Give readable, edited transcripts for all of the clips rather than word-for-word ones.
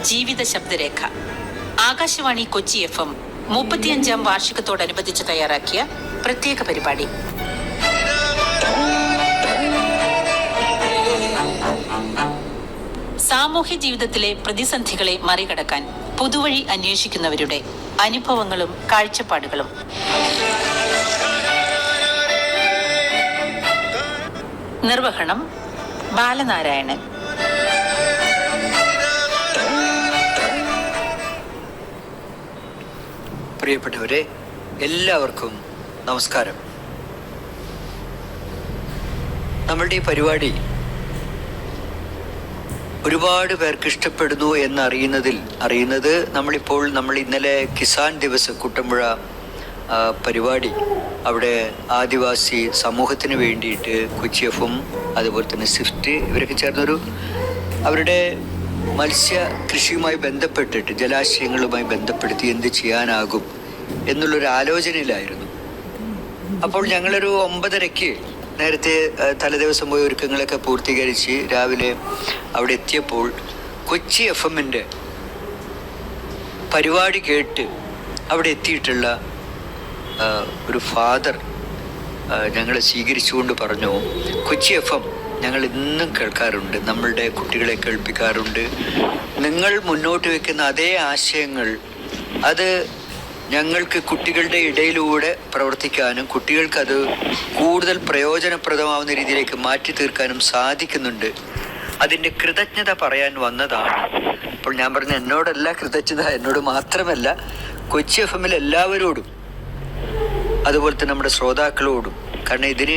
ജീവിത ശബ്ദരേഖ ആകാശവാണി കൊച്ചി FM 35-ാം വാർഷികത്തോടനുബന്ധിച്ച് തയ്യാറാക്കിയ പ്രത്യേക പരിപാടി. സാമൂഹ്യ ജീവിതത്തിലെ പ്രതിസന്ധികളെ മറികടക്കാൻ പുതുവഴി അന്വേഷിക്കുന്നവരുടെ അനുഭവങ്ങളും കാഴ്ചപ്പാടുകളും. നിർവഹണം ബാലനാരായണൻ. പ്രിയപ്പെട്ടവരെ, എല്ലാവർക്കും നമസ്കാരം. നമ്മളുടെ ഈ പരിപാടി ഒരുപാട് പേർക്ക് ഇഷ്ടപ്പെടുന്നു എന്നറിയുന്നത് നമ്മൾ ഇന്നലെ കിസാൻ ദിവസ് കുട്ടമ്പുഴ പരിപാടി അവിടെ ആദിവാസി സമൂഹത്തിന് വേണ്ടിയിട്ട് കൊച്ചി FM അതുപോലെ തന്നെ സ്വിഫ്റ്റ് ഇവരൊക്കെ ചേർന്നൊരു അവരുടെ മത്സ്യ കൃഷിയുമായി ബന്ധപ്പെട്ടിട്ട് ജലാശയങ്ങളുമായി ബന്ധപ്പെടുത്തി എന്ത് ചെയ്യാനാകും എന്നുള്ളൊരു ആലോചനയിലായിരുന്നു. അപ്പോൾ ഞങ്ങളൊരു 9:30 നേരത്തെ തലേദിവസം പോയി ഒരുക്കങ്ങളൊക്കെ പൂർത്തീകരിച്ച് രാവിലെ അവിടെ എത്തിയപ്പോൾ കൊച്ചി FM-ൻ്റെ പരിപാടി കേട്ട് അവിടെ എത്തിയിട്ടുള്ള ഒരു ഫാദർ ഞങ്ങളെ സ്വീകരിച്ചുകൊണ്ട് പറഞ്ഞു, കൊച്ചി FM ഞങ്ങൾ ഇന്നും കേൾക്കാറുണ്ട്, നമ്മളുടെ കുട്ടികളെ കേൾപ്പിക്കാറുണ്ട്. നിങ്ങൾ മുന്നോട്ട് വെക്കുന്ന അതേ ആശയങ്ങൾ അത് ഞങ്ങൾക്ക് കുട്ടികളുടെ ഇടയിലൂടെ പ്രവർത്തിക്കാനും കുട്ടികൾക്കത് കൂടുതൽ പ്രയോജനപ്രദമാവുന്ന രീതിയിലേക്ക് മാറ്റി തീർക്കാനും സാധിക്കുന്നുണ്ട്. അതിൻ്റെ കൃതജ്ഞത പറയാൻ വന്നതാണ്. അപ്പോൾ ഞാൻ പറഞ്ഞ എന്നോടല്ല കൃതജ്ഞത, എന്നോട് മാത്രമല്ല കൊച്ചി FM-ൽ എല്ലാവരോടും അതുപോലെ തന്നെ നമ്മുടെ ശ്രോതാക്കളോടും. കാരണം ഇതിന്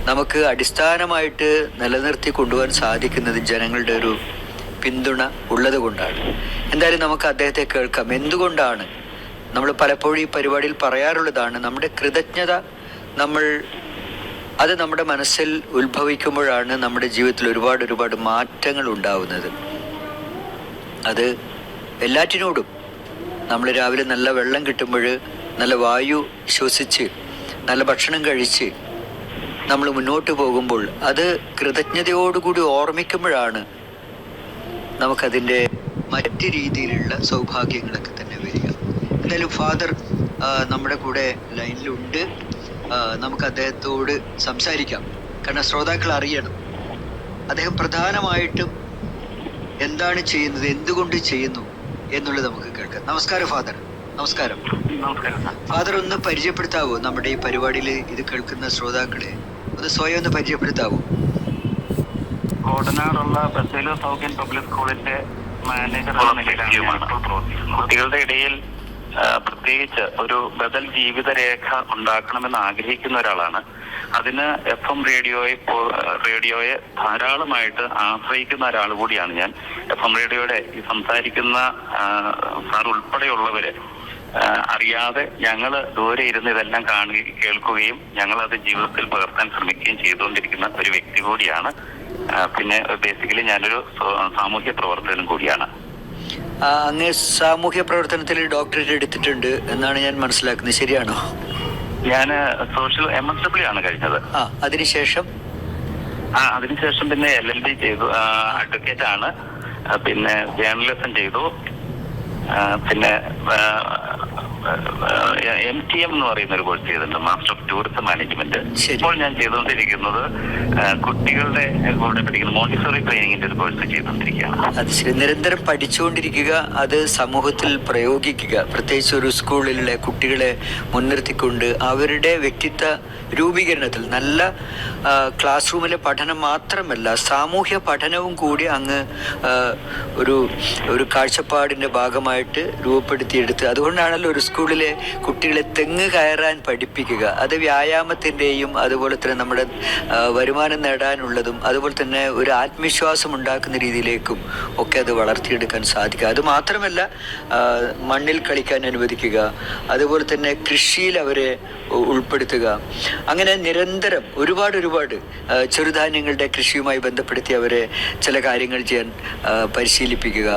നമുക്ക് അടിസ്ഥാനമായിട്ട് നിലനിർത്തി കൊണ്ടുപോകാൻ സാധിക്കുന്നത് ജനങ്ങളുടെ ഒരു പിന്തുണ ഉള്ളത് കൊണ്ടാണ്. എന്തായാലും നമുക്ക് അദ്ദേഹത്തെ കേൾക്കാം. എന്തുകൊണ്ടാണ് നമ്മൾ പലപ്പോഴും ഈ പരിപാടിയിൽ പറയാറുള്ളതാണ്, നമ്മുടെ കൃതജ്ഞത അത് നമ്മുടെ മനസ്സിൽ ഉത്ഭവിക്കുമ്പോഴാണ് നമ്മുടെ ജീവിതത്തിൽ ഒരുപാട് മാറ്റങ്ങൾ ഉണ്ടാവുന്നത്. അത് എല്ലാറ്റിനോടും നമ്മൾ രാവിലെ നല്ല വെള്ളം കിട്ടുമ്പോൾ, നല്ല വായു ശ്വസിച്ച്, നല്ല ഭക്ഷണം കഴിച്ച് നമ്മൾ മുന്നോട്ട് പോകുമ്പോൾ അത് കൃതജ്ഞതയോടുകൂടി ഓർമ്മിക്കുമ്പോഴാണ് നമുക്കതിൻ്റെ മറ്റ് രീതിയിലുള്ള സൗഭാഗ്യങ്ങളൊക്കെ തന്നെ വരിക. എന്തായാലും ഫാദർ നമ്മുടെ കൂടെ ലൈനിലുണ്ട്. നമുക്ക് അദ്ദേഹത്തോട് സംസാരിക്കാം. കാരണം ശ്രോതാക്കൾ അറിയണം അദ്ദേഹം പ്രധാനമായിട്ടും എന്താണ് ചെയ്യുന്നത്, എന്തുകൊണ്ട് ചെയ്യുന്നു എന്നുള്ളത് നമുക്ക് കേൾക്കാം. നമസ്കാരം ഫാദർ. നമസ്കാരം. ഫാദർ ഒന്ന് പരിചയപ്പെടുത്താവോ നമ്മുടെ ഈ പരിപാടിയിൽ ഇത് കേൾക്കുന്ന ശ്രോതാക്കളെ? ഒന്ന് സ്വയം ഒന്ന് പരിചയപ്പെടുത്താവോ? കോടനാടുള്ള ബസേലോ സൗഖ്യൻ പബ്ലിക് സ്കൂളിന്റെ മാനേജർ എന്ന നിലയിലാണ് കുട്ടികളുടെ ഇടയിൽ പ്രത്യേകിച്ച് ഒരു ബദൽ ജീവിതരേഖ ഉണ്ടാക്കണമെന്ന് ആഗ്രഹിക്കുന്ന ഒരാളാണ്. അതിന് FM റേഡിയോയെ ധാരാളമായിട്ട് ആശ്രയിക്കുന്ന ഒരാൾ കൂടിയാണ് ഞാൻ. FM റേഡിയോയുടെ ഈ സംസാരിക്കുന്ന സാർ ഉൾപ്പെടെയുള്ളവര് അറിയാതെ ഞങ്ങൾ ദൂരെ ഇരുന്ന് ഇതെല്ലാം കാണുകയും കേൾക്കുകയും ഞങ്ങളത് ജീവിതത്തിൽ പകർത്താൻ ശ്രമിക്കുകയും ചെയ്തുകൊണ്ടിരിക്കുന്ന ഒരു വ്യക്തി കൂടിയാണ്. പിന്നെ ബേസിക്കലി ഞാനൊരു സാമൂഹ്യ പ്രവർത്തകനും കൂടിയാണ്. അങ്ങ് സാമൂഹ്യ പ്രവർത്തനത്തിൽ ഡോക്ടറേറ്റ് എടുത്തിട്ടുണ്ട് എന്നാണ് ഞാൻ മനസ്സിലാക്കുന്നത്, ശരിയാണോ? ഞാൻ സോഷ്യൽ MSW ആണ് കഴിഞ്ഞത്. അതിനുശേഷം പിന്നെ LLB ചെയ്തു, അഡ്വക്കേറ്റ് ആണ്. പിന്നെ ജേർണലിസം ചെയ്തു. പിന്നെ MTM എന്ന് പറയുന്ന ഒരു കോഴ്സ് ചെയ്തിട്ടുണ്ട്, മാസ്റ്റർ ഓഫ് ടൂറിസം മാനേജ്മെന്റ്. ഇപ്പോൾ ഞാൻ ചെയ്തുകൊണ്ടിരിക്കുന്നത് കുട്ടികളുടെ കൂടെ പഠിക്കുന്ന മോണ്ടിസോറി ട്രെയിനിങ്ങിന്റെ ഒരു കോഴ്സ് ചെയ്തുകൊണ്ടിരിക്കുകയാണ്. അത് ശരി. നിരന്തരം പഠിച്ചുകൊണ്ടിരിക്കുക, അത് സമൂഹത്തിൽ പ്രയോഗിക്കുക. പ്രത്യേകിച്ച് ഒരു സ്കൂളിലെ കുട്ടികളെ മുൻനിർത്തിക്കൊണ്ട് അവരുടെ വ്യക്തിത്വ രൂപീകരണത്തിൽ നല്ല ക്ലാസ് റൂമിലെ പഠനം മാത്രമല്ല സാമൂഹ്യ പഠനവും കൂടി അങ്ങ് ഒരു കാഴ്ചപ്പാടിന്റെ ഭാഗമായിട്ട് രൂപപ്പെടുത്തിയെടുത്ത്. അതുകൊണ്ടാണല്ലോ ഒരു സ്കൂളിലെ കുട്ടികളെ തെങ്ങ് കയറാൻ പഠിപ്പിക്കുക. അത് വ്യായാമത്തിൻ്റെയും അതുപോലെ തന്നെ നമ്മുടെ വരുമാനം നേടാനുള്ളതും അതുപോലെ തന്നെ ഒരു ആത്മവിശ്വാസം ഉണ്ടാക്കുന്ന രീതിയിലേക്കും ഒക്കെ അത് വളർത്തിയെടുക്കാൻ സാധിക്കുക. അതുമാത്രമല്ല മണ്ണിൽ കളിക്കാൻ അനുവദിക്കുക, അതുപോലെ തന്നെ കൃഷിയിൽ അവരെ ഉൾപ്പെടുത്തുക. അങ്ങനെ നിരന്തരം ഒരുപാട് ചെറുധാന്യങ്ങളുടെ കൃഷിയുമായി ബന്ധപ്പെടുത്തി അവരെ ചില കാര്യങ്ങൾ ചെയ്യാൻ പരിശീലിപ്പിക്കുക.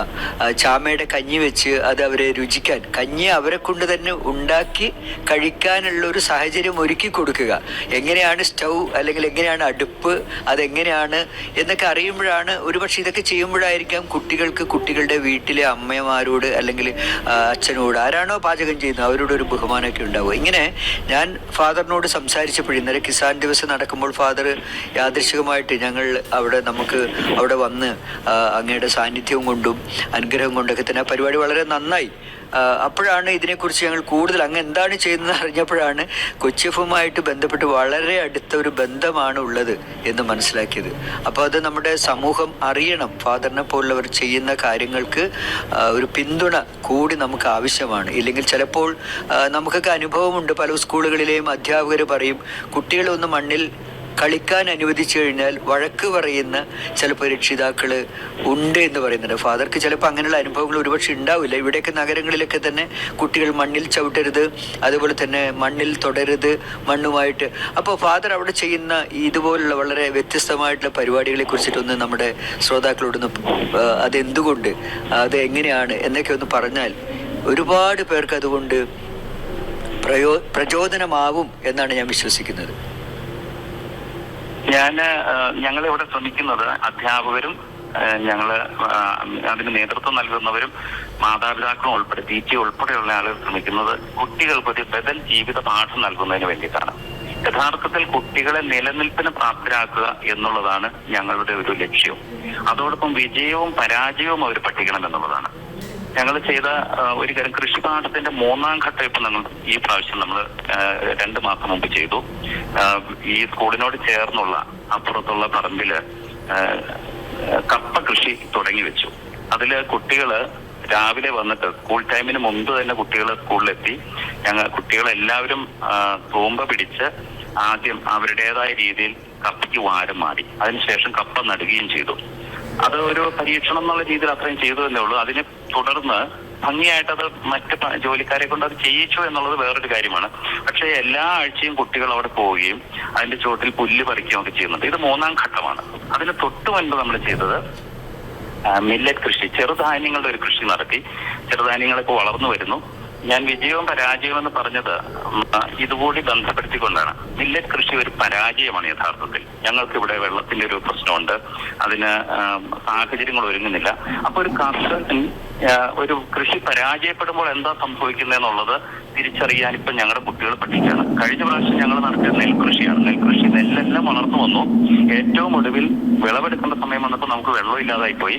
ചാമയുടെ കഞ്ഞി വെച്ച് അത് അവരെ രുചിക്കാൻ, കഞ്ഞി അവരെ കൊണ്ട് തന്നെ ഉണ്ടാക്കി കഴിക്കാനുള്ള ഒരു സാഹചര്യം ഒരുക്കി കൊടുക്കുക. എങ്ങനെയാണ് സ്റ്റൗ അല്ലെങ്കിൽ എങ്ങനെയാണ് അടുപ്പ്, അതെങ്ങനെയാണ് എന്നൊക്കെ അറിയുമ്പോഴാണ്, ഒരുപക്ഷെ ഇതൊക്കെ ചെയ്യുമ്പോഴായിരിക്കാം കുട്ടികൾക്ക് കുട്ടികളുടെ വീട്ടിലെ അമ്മമാരോട് അല്ലെങ്കിൽ അച്ഛനോട്, ആരാണോ പാചകം ചെയ്യുന്നത് അവരോട് ഒരു ബഹുമാനമൊക്കെ ഉണ്ടാവുക. ഇങ്ങനെ ഞാൻ ഫാദറിനോട് സംസാരിച്ചപ്പോൾ, ഇന്നലെ കിസാൻ ദിവസം നടക്കുമ്പോൾ ഫാദർ യാദൃശികമായിട്ട് ഞങ്ങൾ നമുക്ക് അവിടെ വന്ന് അങ്ങയുടെ സാന്നിധ്യവും കൊണ്ടും അനുഗ്രഹം കൊണ്ടൊക്കെ തന്നെ പരിപാടി വളരെ നന്നായി. അപ്പോഴാണ് ഇതിനെക്കുറിച്ച് ഞങ്ങൾ കൂടുതൽ അങ്ങ് എന്താണ് ചെയ്യുന്നത് അറിഞ്ഞപ്പോഴാണ് കൊച്ചി എഫുമായിട്ട് ബന്ധപ്പെട്ട് വളരെ അടുത്ത ഒരു ബന്ധമാണ് ഉള്ളത് എന്ന് മനസ്സിലാക്കിയത്. അപ്പോൾ അത് നമ്മുടെ സമൂഹം അറിയണം. ഫാദറിനെ പോലുള്ളവർ ചെയ്യുന്ന കാര്യങ്ങൾക്ക് ഒരു പിന്തുണ കൂടി നമുക്ക് ആവശ്യമാണ്. ഇല്ലെങ്കിൽ ചിലപ്പോൾ നമുക്കൊക്കെ അനുഭവമുണ്ട്, പല സ്കൂളുകളിലെയും അധ്യാപകർ പറയും കുട്ടികളൊന്ന് മണ്ണിൽ കളിക്കാൻ അനുവദിച്ചു കഴിഞ്ഞാൽ വഴക്ക് പറയുന്ന ചിലപ്പോൾ രക്ഷിതാക്കൾ ഉണ്ട് എന്ന് പറയുന്നുണ്ട്. ഫാദർക്ക് ചിലപ്പോൾ അങ്ങനെയുള്ള അനുഭവങ്ങൾ ഒരുപക്ഷെ ഉണ്ടാവില്ല. ഇവിടെയൊക്കെ നഗരങ്ങളിലൊക്കെ തന്നെ കുട്ടികൾ മണ്ണിൽ ചവിട്ടരുത്, അതുപോലെ തന്നെ മണ്ണിൽ തൊടരുത് മണ്ണുമായിട്ട്. അപ്പോൾ ഫാദർ അവിടെ ചെയ്യുന്ന ഇതുപോലുള്ള വളരെ വ്യത്യസ്തമായിട്ടുള്ള പരിപാടികളെ കുറിച്ചിട്ടൊന്ന് നമ്മുടെ ശ്രോതാക്കളോടൊന്ന് അതെന്തുകൊണ്ട്, അത് എങ്ങനെയാണ് എന്നൊക്കെ ഒന്ന് പറഞ്ഞാൽ ഒരുപാട് പേർക്ക് അതുകൊണ്ട് പ്രചോദനമാവും എന്നാണ് ഞാൻ വിശ്വസിക്കുന്നത്. ഞങ്ങളിവിടെ ശ്രമിക്കുന്നത് അധ്യാപകരും അതിന് നേതൃത്വം നൽകുന്നവരും മാതാപിതാക്കളും ഉൾപ്പെടെ PTA ഉൾപ്പെടെയുള്ള ആളുകൾ ശ്രമിക്കുന്നത് കുട്ടികൾക്ക് ഒരു ബദൽ ജീവിത പാഠം നൽകുന്നതിന് വേണ്ടിയിട്ടാണ്. യഥാർത്ഥത്തിൽ കുട്ടികളെ നിലനിൽപ്പിന് പ്രാപ്തരാക്കുക എന്നുള്ളതാണ് ഞങ്ങളുടെ ഒരു ലക്ഷ്യം. അതോടൊപ്പം വിജയവും പരാജയവും അവർ പഠിക്കണം എന്നുള്ളതാണ്. ഞങ്ങൾ ചെയ്ത ഒരു കാര്യം, കൃഷിപാഠത്തിന്റെ 3ാം ഘട്ടം ഇപ്പം ഈ പ്രാവശ്യം നമ്മൾ 2 മാസം മുമ്പ് ചെയ്തു. ഈ സ്കൂളിനോട് ചേർന്നുള്ള അപ്പുറത്തുള്ള പറമ്പില് കപ്പ കൃഷി തുടങ്ങി വെച്ചു. അതില് കുട്ടികള് രാവിലെ വന്നിട്ട് സ്കൂൾ ടൈമിന് മുമ്പ് തന്നെ കുട്ടികൾ സ്കൂളിലെത്തി. കുട്ടികളെല്ലാവരും തൂമ്പ പിടിച്ച് ആദ്യം അവരുടേതായ രീതിയിൽ കപ്പയ്ക്ക് വാരം മാറി, അതിനുശേഷം കപ്പ നടുകയും ചെയ്തു. അത് ഒരു പരീക്ഷണം എന്നുള്ള രീതിയിൽ അത്രയും ചെയ്തു എന്നേ ഉള്ളൂ. അതിനെ തുടർന്ന് ഭംഗിയായിട്ട് അത് മറ്റ് ജോലിക്കാരെ കൊണ്ട് അത് ചെയ്യിച്ചു എന്നുള്ളത് വേറൊരു കാര്യമാണ്. പക്ഷേ എല്ലാ ആഴ്ചയും കുട്ടികൾ അവിടെ പോവുകയും അതിന്റെ ചുവട്ടിൽ പുല്ല് പറിക്കുകയും ഒക്കെ ചെയ്യുന്നുണ്ട്. ഇത് 3ാം ഘട്ടമാണ്. അതിന് തൊട്ട് മുൻപ് നമ്മൾ ചെയ്തത് മില്ലറ്റ് കൃഷി, ചെറുധാന്യങ്ങളുടെ ഒരു കൃഷി നടത്തി. ചെറുധാന്യങ്ങളൊക്കെ വളർന്നു വരുന്നു. ഞാൻ വിജയവും പരാജയവും എന്ന് പറഞ്ഞത് ഇതുകൂടി ബന്ധപ്പെടുത്തിക്കൊണ്ടാണ്. മില്ലറ്റ് കൃഷി ഒരു പരാജയമാണ് യഥാർത്ഥത്തിൽ. ഞങ്ങൾക്ക് ഇവിടെ വെള്ളത്തിന്റെ ഒരു പ്രശ്നമുണ്ട്, അതിന് സാഹചര്യങ്ങൾ ഒരുങ്ങുന്നില്ല. അപ്പൊ ഒരു കർഷകൻ ഒരു കൃഷി പരാജയപ്പെടുമ്പോൾ എന്താ സംഭവിക്കുന്നതെന്നുള്ളത് തിരിച്ചറിയാൻ ഇപ്പൊ ഞങ്ങളുടെ കുട്ടികൾ പഠിക്കുകയാണ്. കഴിഞ്ഞ പ്രാവശ്യം ഞങ്ങൾ നടത്തിയത് നെൽകൃഷിയാണ്. നെല്ലെല്ലാം വളർന്നു വന്നു. ഏറ്റവും ഒടുവിൽ വിളവെടുക്കേണ്ട സമയം വന്നപ്പോൾ നമുക്ക് വെള്ളം ഇല്ലാതായി പോയി.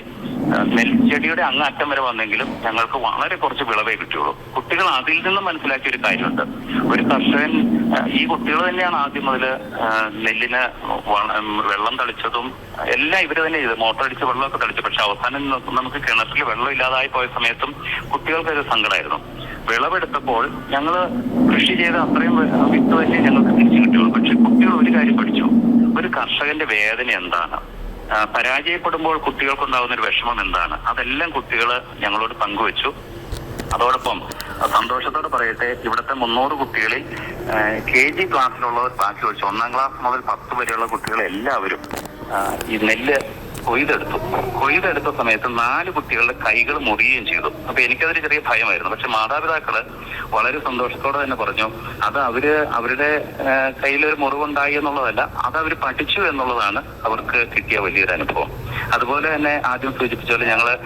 നെൽച്ചെടിയുടെ അങ്ങറ്റം വരെ വന്നെങ്കിലും ഞങ്ങൾക്ക് വളരെ കുറച്ച് വിളവേ കിട്ടിയുള്ളൂ. കുട്ടികൾ അതിൽ നിന്ന് മനസ്സിലാക്കിയ ഒരു കാര്യമുണ്ട്. ഒരു കർഷകൻ, ഈ കുട്ടികൾ തന്നെയാണ് ആദ്യം മുതൽ നെല്ലിന് വെള്ളം തളിച്ചതും എല്ലാം ഇവര് തന്നെ ചെയ്ത്, മോട്ടർ അടിച്ച് വെള്ളമൊക്കെ തളിച്ചു. പക്ഷെ അവസാനം നമുക്ക് കിണറ്റിൽ വെള്ളം ഇല്ലാതായി പോയ സമയത്തും കുട്ടികൾക്ക് ഒരു സങ്കടമായിരുന്നു. വിളവെടുത്തപ്പോൾ ഞങ്ങൾ കൃഷി ചെയ്ത് അത്രയും വിത്ത് തന്നെ ഞങ്ങൾക്ക് തിരിച്ചു കിട്ടിയുള്ളൂ. പക്ഷെ കുട്ടികൾ ഒരു കാര്യം പഠിച്ചു, ഒരു കർഷകന്റെ വേദന എന്താണ്, പരാജയപ്പെടുമ്പോൾ കുട്ടികൾക്കുണ്ടാകുന്ന ഒരു വിഷമം എന്താണ്, അതെല്ലാം കുട്ടികൾ ഞങ്ങളോട് പങ്കുവെച്ചു. അതോടൊപ്പം സന്തോഷത്തോടെ പറയട്ടെ, ഇവിടുത്തെ 300 കുട്ടികളിൽ KG ക്ലാസ്സിലുള്ളവർ ബാക്കി വെച്ചു 1ാം ക്ലാസ് മുതൽ 10 വരെയുള്ള കുട്ടികൾ എല്ലാവരും ഈ നെല്ല് കൊയ്തെടുത്ത സമയത്ത് 4 കുട്ടികളുടെ കൈകൾ മുറിയുകയും ചെയ്തു. അപ്പൊ എനിക്കതൊരു ചെറിയ ഭയമായിരുന്നു. പക്ഷെ മാതാപിതാക്കള് വളരെ സന്തോഷത്തോടെ തന്നെ പറഞ്ഞു, അത് അവരുടെ കയ്യിലൊരു മുറിവുണ്ടായി എന്നുള്ളതല്ല, അത് അവർ പഠിച്ചു എന്നുള്ളതാണ് അവർക്ക് കിട്ടിയ വലിയൊരു അനുഭവം. അതുപോലെ തന്നെ ആദ്യം സൂചിപ്പിച്ച പോലെ ഞങ്ങള്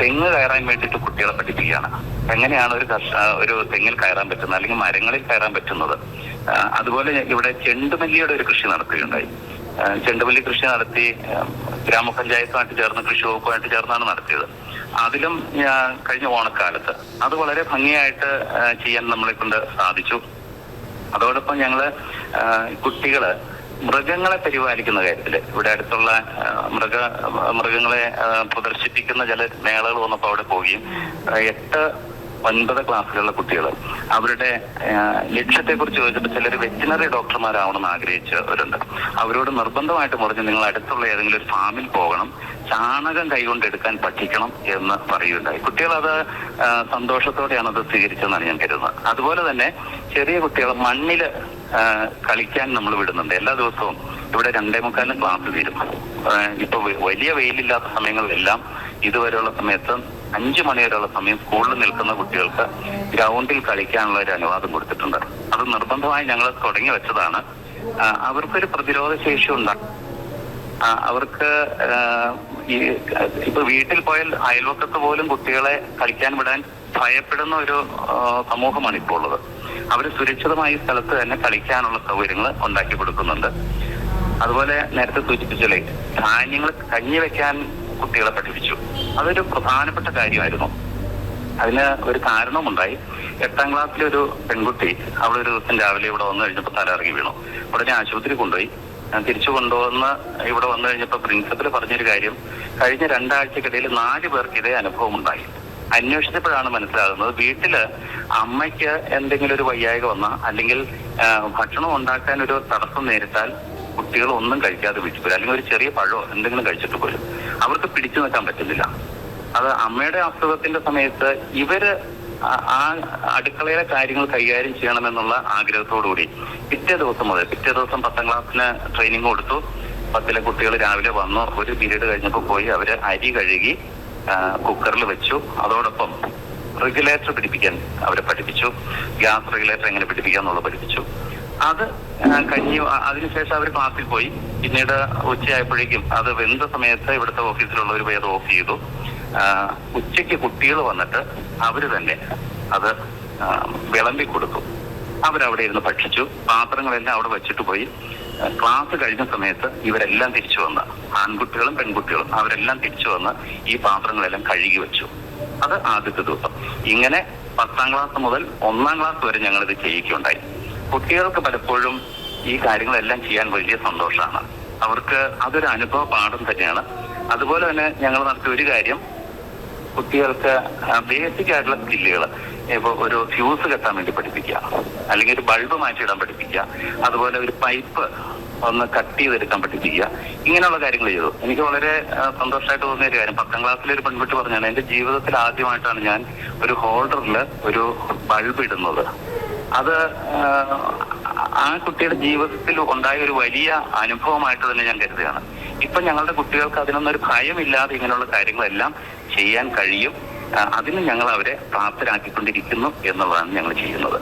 തെങ്ങ് കയറാൻ വേണ്ടിയിട്ട് കുട്ടികളെ പഠിപ്പിക്കുകയാണ്. എങ്ങനെയാണ് ഒരു തെങ്ങിൽ കയറാൻ പറ്റുന്നത്, അല്ലെങ്കിൽ മരങ്ങളിൽ കയറാൻ പറ്റുന്നത്. അതുപോലെ ഇവിടെ ചെണ്ടുമല്ലിയുടെ ഒരു കൃഷി നടത്തുകയുണ്ടായി. ചെണ്ടുമല്ലി കൃഷി നടത്തി ഗ്രാമപഞ്ചായത്തുമായിട്ട് ചേർന്ന് കൃഷി വകുപ്പുമായിട്ട് ചേർന്നാണ് നടത്തിയത്. അതിലും കഴിഞ്ഞ ഓണക്കാലത്ത് അത് വളരെ ഭംഗിയായിട്ട് ചെയ്യാൻ നമ്മളെ കൊണ്ട് സാധിച്ചു. അതോടൊപ്പം ഞങ്ങള് കുട്ടികള് മൃഗങ്ങളെ പരിപാലിക്കുന്ന കാര്യത്തില് ഇവിടെ അടുത്തുള്ള മൃഗങ്ങളെ പ്രദർശിപ്പിക്കുന്ന ചില മേളകൾ വന്നപ്പോൾ അവിടെ പോവുകയും 8 9 ക്ലാസ്സിലുള്ള കുട്ടികൾ അവരുടെ ലക്ഷ്യത്തെക്കുറിച്ച് ചോദിച്ചിട്ട് ചിലർ വെറ്റിനറി ഡോക്ടർമാരാവണമെന്ന് ആഗ്രഹിച്ചവരുണ്ട്. അവരോട് നിർബന്ധമായിട്ട് പറഞ്ഞു നിങ്ങൾ അടുത്തുള്ള ഏതെങ്കിലും ഒരു ഫാമിൽ പോകണം, ചാണകം കൈകൊണ്ട് എടുക്കാൻ പഠിക്കണം എന്ന് പറയുകയുണ്ടായി. കുട്ടികൾ അത് സന്തോഷത്തോടെയാണ് അത് സ്വീകരിച്ചതെന്നാണ് ഞാൻ കരുതുന്നത്. അതുപോലെ തന്നെ ചെറിയ കുട്ടികൾ മണ്ണിൽ കളിക്കാൻ നമ്മൾ വിടുന്നുണ്ട്. എല്ലാ ദിവസവും ഇവിടെ 2:45 ക്ലാസ് തീരും. ഇപ്പൊ വലിയ വെയിലില്ലാത്ത സമയങ്ങളിലെല്ലാം ഇതുവരെയുള്ള സമയത്ത് 5 മണി വരെയുള്ള സമയം സ്കൂളിൽ നിൽക്കുന്ന കുട്ടികൾക്ക് ഗ്രൗണ്ടിൽ കളിക്കാനുള്ള ഒരു അനുവാദം കൊടുത്തിട്ടുണ്ട്. അത് നിർബന്ധമായി ഞങ്ങൾ തുടങ്ങി വെച്ചതാണ്. അവർക്കൊരു പ്രതിരോധ ശേഷി ഉണ്ടാകും. അവർക്ക് ഇപ്പൊ വീട്ടിൽ പോയാൽ അയൽവക്കത്ത് പോലും കുട്ടികളെ കളിക്കാൻ വിടാൻ ഭയപ്പെടുന്ന ഒരു സമൂഹമാണ് ഇപ്പോൾ ഉള്ളത്. അവർ സുരക്ഷിതമായ സ്ഥലത്ത് തന്നെ കളിക്കാനുള്ള സൗകര്യങ്ങൾ ഉണ്ടാക്കി കൊടുക്കുന്നുണ്ട്. അതുപോലെ നേരത്തെ സൂചിപ്പിച്ചല്ലേ, ധാന്യങ്ങൾ കഞ്ഞി വെക്കാൻ കുട്ടികളെ പഠിപ്പിച്ചു. അതൊരു പ്രധാനപ്പെട്ട കാര്യമായിരുന്നു. അതിന് ഒരു കാരണമുണ്ടായി. 8ാം ക്ലാസ്സിലെ ഒരു പെൺകുട്ടി അവളൊരു ദിവസം രാവിലെ ഇവിടെ വന്നു കഴിഞ്ഞപ്പോൾ തലയിറങ്ങി വീണു. ഉടനെ ആശുപത്രി കൊണ്ടുപോയി. തിരിച്ചു കൊണ്ടുവന്ന് ഇവിടെ വന്നു കഴിഞ്ഞപ്പോൾ പ്രിൻസിപ്പൽ പറഞ്ഞൊരു കാര്യം, കഴിഞ്ഞ 2 ആഴ്ചക്കിടയിൽ 4 പേർക്ക് ഇതേ അനുഭവം ഉണ്ടായി. അന്വേഷിച്ചപ്പോഴാണ് മനസ്സിലാകുന്നത് വീട്ടില് അമ്മയ്ക്ക് എന്തെങ്കിലും ഒരു വയ്യായ്ക വന്നാൽ അല്ലെങ്കിൽ ഭക്ഷണം ഉണ്ടാക്കാൻ ഒരു തടസ്സം നേരിട്ടാൽ കുട്ടികൾ ഒന്നും കഴിക്കാതെ വീട്ടിൽ പോരും, അല്ലെങ്കിൽ ഒരു ചെറിയ പഴമോ എന്തെങ്കിലും കഴിച്ചിട്ട് പോരും. അവർക്ക് പിടിച്ചു നിൽക്കാൻ പറ്റുന്നില്ല. അത് അമ്മയുടെ അസുഖത്തിന്റെ സമയത്ത് ഇവര് ആ അടുക്കളയിലെ കാര്യങ്ങൾ കൈകാര്യം ചെയ്യണമെന്നുള്ള ആഗ്രഹത്തോടുകൂടി പിറ്റേ ദിവസം 10ാം ക്ലാസ്സിന് ട്രെയിനിങ് കൊടുത്തു. 10ലെ കുട്ടികൾ രാവിലെ വന്നു. ഒരു പീരീഡ് കഴിഞ്ഞപ്പോൾ പോയി അവര് അരി കഴുകി കുക്കറിൽ വെച്ചു. അതോടൊപ്പം റെഗുലേറ്റർ പിടിപ്പിക്കാൻ അവരെ പഠിപ്പിച്ചു. ഗ്യാസ് റെഗുലേറ്റർ എങ്ങനെ പിടിപ്പിക്കാന്നുള്ളത് പഠിപ്പിച്ചു. അത് കഴിഞ്ഞു. അതിനുശേഷം അവർ ക്ലാസ്സിൽ പോയി. പിന്നീട് ഉച്ചയായപ്പോഴേക്കും അത് വെന്ത സമയത്ത് ഇവിടുത്തെ ഓഫീസിലുള്ളവർ പോയി അത് ഓഫ് ചെയ്തു. ഉച്ചയ്ക്ക് കുട്ടികൾ വന്നിട്ട് അവര് തന്നെ അത് വിളമ്പി കൊടുത്തു. അവരവിടെ ഇരുന്ന് ഭക്ഷിച്ചു. പാത്രങ്ങളെല്ലാം അവിടെ വെച്ചിട്ട് പോയി. ക്ലാസ് കഴിഞ്ഞ സമയത്ത് ഇവരെല്ലാം തിരിച്ചു വന്ന്, ആൺകുട്ടികളും പെൺകുട്ടികളും അവരെല്ലാം തിരിച്ചു വന്ന് ഈ പാത്രങ്ങളെല്ലാം കഴുകി വെച്ചു. അത് ആദ്യത്തെ ദിവസം. ഇങ്ങനെ 10ാം ക്ലാസ് മുതൽ 1ാം ക്ലാസ് വരെ ഞങ്ങളിത് ചെയ്യിക്കുകയുണ്ടായി. കുട്ടികൾക്ക് പലപ്പോഴും ഈ കാര്യങ്ങളെല്ലാം ചെയ്യാൻ വലിയ സന്തോഷമാണ്. അവർക്ക് അതൊരു അനുഭവ പാഠം തന്നെയാണ്. അതുപോലെ തന്നെ ഞങ്ങൾ നടത്തിയ ഒരു കാര്യം, കുട്ടികൾക്ക് ബേസിക് ആയിട്ടുള്ള സ്കില്ലുകൾ, ഇപ്പൊ ഒരു ഫ്യൂസ് കെട്ടാൻ വേണ്ടി പഠിപ്പിക്കുക, അല്ലെങ്കിൽ ഒരു ബൾബ് മാറ്റിയിടാൻ പഠിപ്പിക്കുക, അതുപോലെ ഒരു പൈപ്പ് ഒന്ന് കട്ട് ചെയ്തെടുക്കാൻ പഠിപ്പിക്കുക, ഇങ്ങനെയുള്ള കാര്യങ്ങൾ ചെയ്തു. എനിക്ക് വളരെ സന്തോഷമായിട്ട് തോന്നിയ ഒരു കാര്യം, 10ാം ക്ലാസ്സിലെ ഒരു പെൺകുട്ടി പറഞ്ഞാണ്, എന്റെ ജീവിതത്തിൽ ആദ്യമായിട്ടാണ് ഞാൻ ഒരു ഹോൾഡറിൽ ഒരു ബൾബ് ഇടുന്നത്. അത് ആ കുട്ടിയുടെ ജീവിതത്തിൽ ഉണ്ടായ ഒരു വലിയ അനുഭവമായിട്ട് തന്നെ ഞാൻ കരുതുകയാണ്. ഇപ്പൊ ഞങ്ങളുടെ കുട്ടികൾക്ക് അതിനൊന്നും ഒരു ഭയമില്ലാതെ ഇങ്ങനെയുള്ള കാര്യങ്ങളെല്ലാം ചെയ്യാൻ കഴിയും. അതിന് ഞങ്ങൾ അവരെ പ്രാപ്തരാക്കിക്കൊണ്ടിരിക്കുന്നു എന്നുള്ളതാണ് ഞങ്ങൾ ചെയ്യുന്നത്.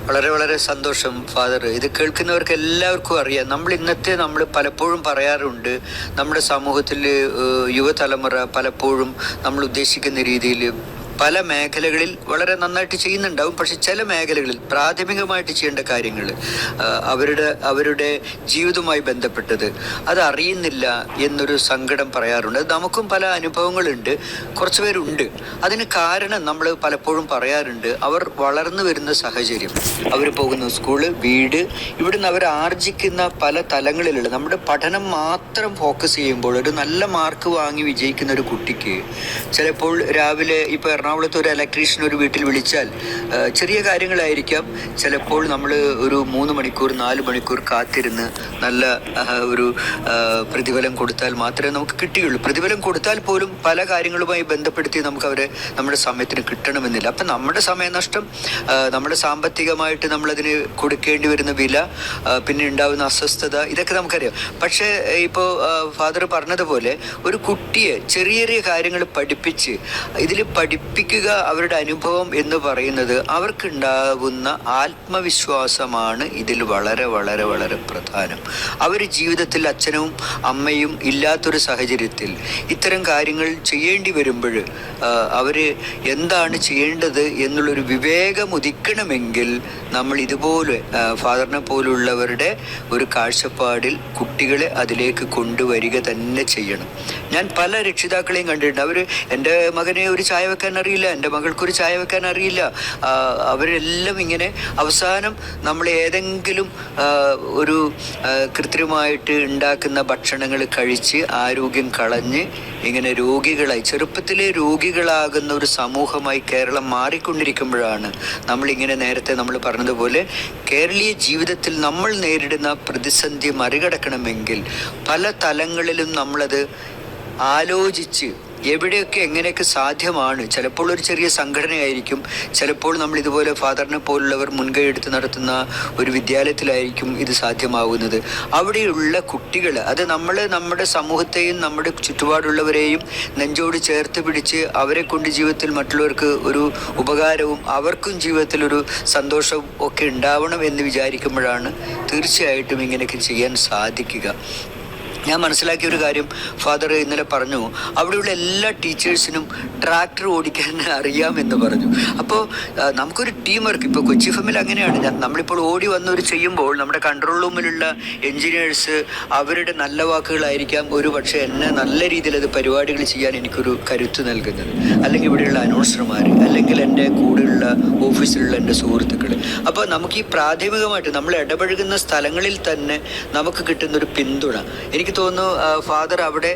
വളരെ വളരെ സന്തോഷം ഫാദർ. ഇത് കേൾക്കുന്നവർക്ക് എല്ലാവർക്കും അറിയാം. നമ്മൾ പലപ്പോഴും പറയാറുണ്ട്, നമ്മുടെ സമൂഹത്തിൽ യുവതലമുറ പലപ്പോഴും നമ്മൾ ഉദ്ദേശിക്കുന്ന രീതിയിൽ പല മേഖലകളിൽ വളരെ ചെയ്യുന്നുണ്ടാവും. പക്ഷെ ചില മേഖലകളിൽ പ്രാഥമികമായിട്ട് ചെയ്യേണ്ട കാര്യങ്ങൾ അവരുടെ ജീവിതവുമായി ബന്ധപ്പെട്ടത് അത് അറിയുന്നില്ല എന്നൊരു സങ്കടം പറയാറുണ്ട്. നമുക്കും പല അനുഭവങ്ങളുണ്ട്, കുറച്ച് പേരുണ്ട്. അതിന് കാരണം നമ്മൾ പലപ്പോഴും പറയാറുണ്ട്, അവർ വളർന്നു വരുന്ന സാഹചര്യം, അവർ പോകുന്ന സ്കൂള്, വീട്, ഇവിടുന്ന് അവർ ആർജിക്കുന്ന പല തലങ്ങളിലുള്ള നമ്മുടെ പഠനം മാത്രം ഫോക്കസ് ചെയ്യുമ്പോൾ ഒരു നല്ല മാർക്ക് വാങ്ങി വിജയിക്കുന്ന ഒരു കുട്ടിക്ക് ചിലപ്പോൾ രാവിലെ ഇപ്പോൾ എറണാകുളത്ത് ഒരു ഇലക്ട്രീഷ്യൻ ഒരു വീട്ടിൽ വിളിച്ചാൽ ചെറിയ കാര്യങ്ങളായിരിക്കാം. ചിലപ്പോൾ നമ്മൾ ഒരു 3 മണിക്കൂർ 4 മണിക്കൂർ കാത്തിരുന്ന് നല്ല ഒരു പ്രതിഫലം കൊടുത്താൽ മാത്രമേ നമുക്ക് കിട്ടുകയുള്ളൂ. പ്രതിഫലം കൊടുത്താൽ പോലും പല കാര്യങ്ങളുമായി ബന്ധപ്പെടുത്തി നമുക്ക് അവരെ നമ്മുടെ സമയത്തിന് കിട്ടണമെന്നില്ല. അപ്പം നമ്മുടെ സമയനഷ്ടം, നമ്മുടെ സാമ്പത്തികമായിട്ട് നമ്മളതിന് കൊടുക്കേണ്ടി വരുന്ന വില, പിന്നെ ഉണ്ടാകുന്ന അസ്വസ്ഥത, ഇതൊക്കെ നമുക്കറിയാം. പക്ഷേ ഇപ്പോൾ ഫാദർ പറഞ്ഞതുപോലെ ഒരു കുട്ടിയെ ചെറിയ ചെറിയ കാര്യങ്ങൾ പഠിപ്പിച്ച് ഇതിൽ പഠിപ്പിക്കുക, അവരുടെ അനുഭവം എന്ന് പറയുന്നത് അവർക്കുണ്ടാകുന്ന ആത്മവിശ്വാസമാണ് ഇതിൽ വളരെ വളരെ വളരെ പ്രധാനം. അവർ ജീവിതത്തിൽ അച്ഛനും അമ്മയും ഇല്ലാത്തൊരു സാഹചര്യത്തിൽ ഇത്തരം കാര്യങ്ങൾ ചെയ്യേണ്ടി വരുമ്പോൾ അവർ എന്താണ് ചെയ്യേണ്ടത് എന്നുള്ളൊരു വിവേകം ഉദിക്കണമെങ്കിൽ നമ്മൾ ഇതുപോലെ ഫാദറിനെ പോലുള്ളവരുടെ ഒരു കാഴ്ചപ്പാടിൽ കുട്ടികളെ അതിലേക്ക് കൊണ്ടുവരിക തന്നെ ചെയ്യണം. ഞാൻ പല രക്ഷിതാക്കളെയും കണ്ടിട്ടുണ്ട്. അവർ എൻ്റെ മകനെ ഒരു ചായ വെക്കാൻ അറിയില്ല, എൻ്റെ മകൾക്കൊരു ചായ വെക്കാൻ അറിയില്ല. അവരെല്ലാം ഇങ്ങനെ അവസാനം നമ്മൾ ഏതെങ്കിലും ഒരു കൃത്രിമമായിട്ട് ഉണ്ടാക്കുന്ന ഭക്ഷണങ്ങൾ കഴിച്ച് ആരോഗ്യം കളഞ്ഞ് ഇങ്ങനെ രോഗികളായി, ചെറുപ്പത്തിലെ രോഗികളാകുന്ന ഒരു സമൂഹമായി കേരളം മാറിക്കൊണ്ടിരിക്കുമ്പോഴാണ് നമ്മളിങ്ങനെ നേരത്തെ നമ്മൾ പറഞ്ഞതുപോലെ കേരളീയ ജീവിതത്തിൽ നമ്മൾ നേരിടുന്ന പ്രതിസന്ധി മറികടക്കണമെങ്കിൽ പല തലങ്ങളിലും നമ്മളത് ആലോചിച്ച് എവിടെയൊക്കെ എങ്ങനെയൊക്കെ സാധ്യമാണ്. ചിലപ്പോൾ ഒരു ചെറിയ സംഘടനയായിരിക്കും, ചിലപ്പോൾ നമ്മൾ ഇതുപോലെ ഫാദറിനെ പോലുള്ളവർ മുൻകൈ എടുത്ത് നടത്തുന്ന ഒരു വിദ്യാലയത്തിലായിരിക്കും ഇത് സാധ്യമാവുന്നത്. അവിടെയുള്ള കുട്ടികൾ, അത് നമ്മൾ നമ്മുടെ സമൂഹത്തെയും നമ്മുടെ ചുറ്റുപാടുള്ളവരെയും നെഞ്ചോട് ചേർത്ത് പിടിച്ച് അവരെ കൊണ്ട് ജീവിതത്തിൽ മറ്റുള്ളവർക്ക് ഒരു ഉപകാരവും അവർക്കും ജീവിതത്തിൽ ഒരു സന്തോഷവും ഒക്കെ ഉണ്ടാവണം എന്ന് വിചാരിക്കുമ്പോഴാണ് തീർച്ചയായിട്ടും ഇങ്ങനെയൊക്കെ ചെയ്യാൻ സാധിക്കുക. ഞാൻ മനസ്സിലാക്കിയ ഒരു കാര്യം ഫാദർ ഇന്നലെ പറഞ്ഞു, അവിടെയുള്ള എല്ലാ ടീച്ചേഴ്സിനും ട്രാക്ടർ ഓടിക്കാൻ അറിയാമെന്ന് പറഞ്ഞു. അപ്പോൾ നമുക്കൊരു ടീം വർക്ക്, ഇപ്പോൾ കൊച്ചി എഫ്എമ്മിൽ അങ്ങനെയാണ്. നമ്മളിപ്പോൾ ഓടി വന്നവർ ചെയ്യുമ്പോൾ നമ്മുടെ കൺട്രോൾ റൂമിലുള്ള എൻജിനീയേഴ്സ് അവരുടെ നല്ല വാക്കുകളായിരിക്കാം ഒരു പക്ഷേ എന്നെ നല്ല രീതിയിൽ അത് പരിപാടികൾ ചെയ്യാൻ എനിക്കൊരു കരുത്ത് നൽകുന്നത്, അല്ലെങ്കിൽ ഇവിടെയുള്ള അനൗൺസർമാർ, അല്ലെങ്കിൽ എൻ്റെ കൂടെയുള്ള ഓഫീസിലുള്ള എൻ്റെ സുഹൃത്തുക്കൾ. അപ്പോൾ നമുക്ക് ഈ പ്രാഥമികമായിട്ട് നമ്മൾ ഇടപഴകുന്ന സ്ഥലങ്ങളിൽ തന്നെ നമുക്ക് കിട്ടുന്നൊരു പിന്തുണ, എനിക്ക് തോന്നുന്നു ഫാദർ അവിടെ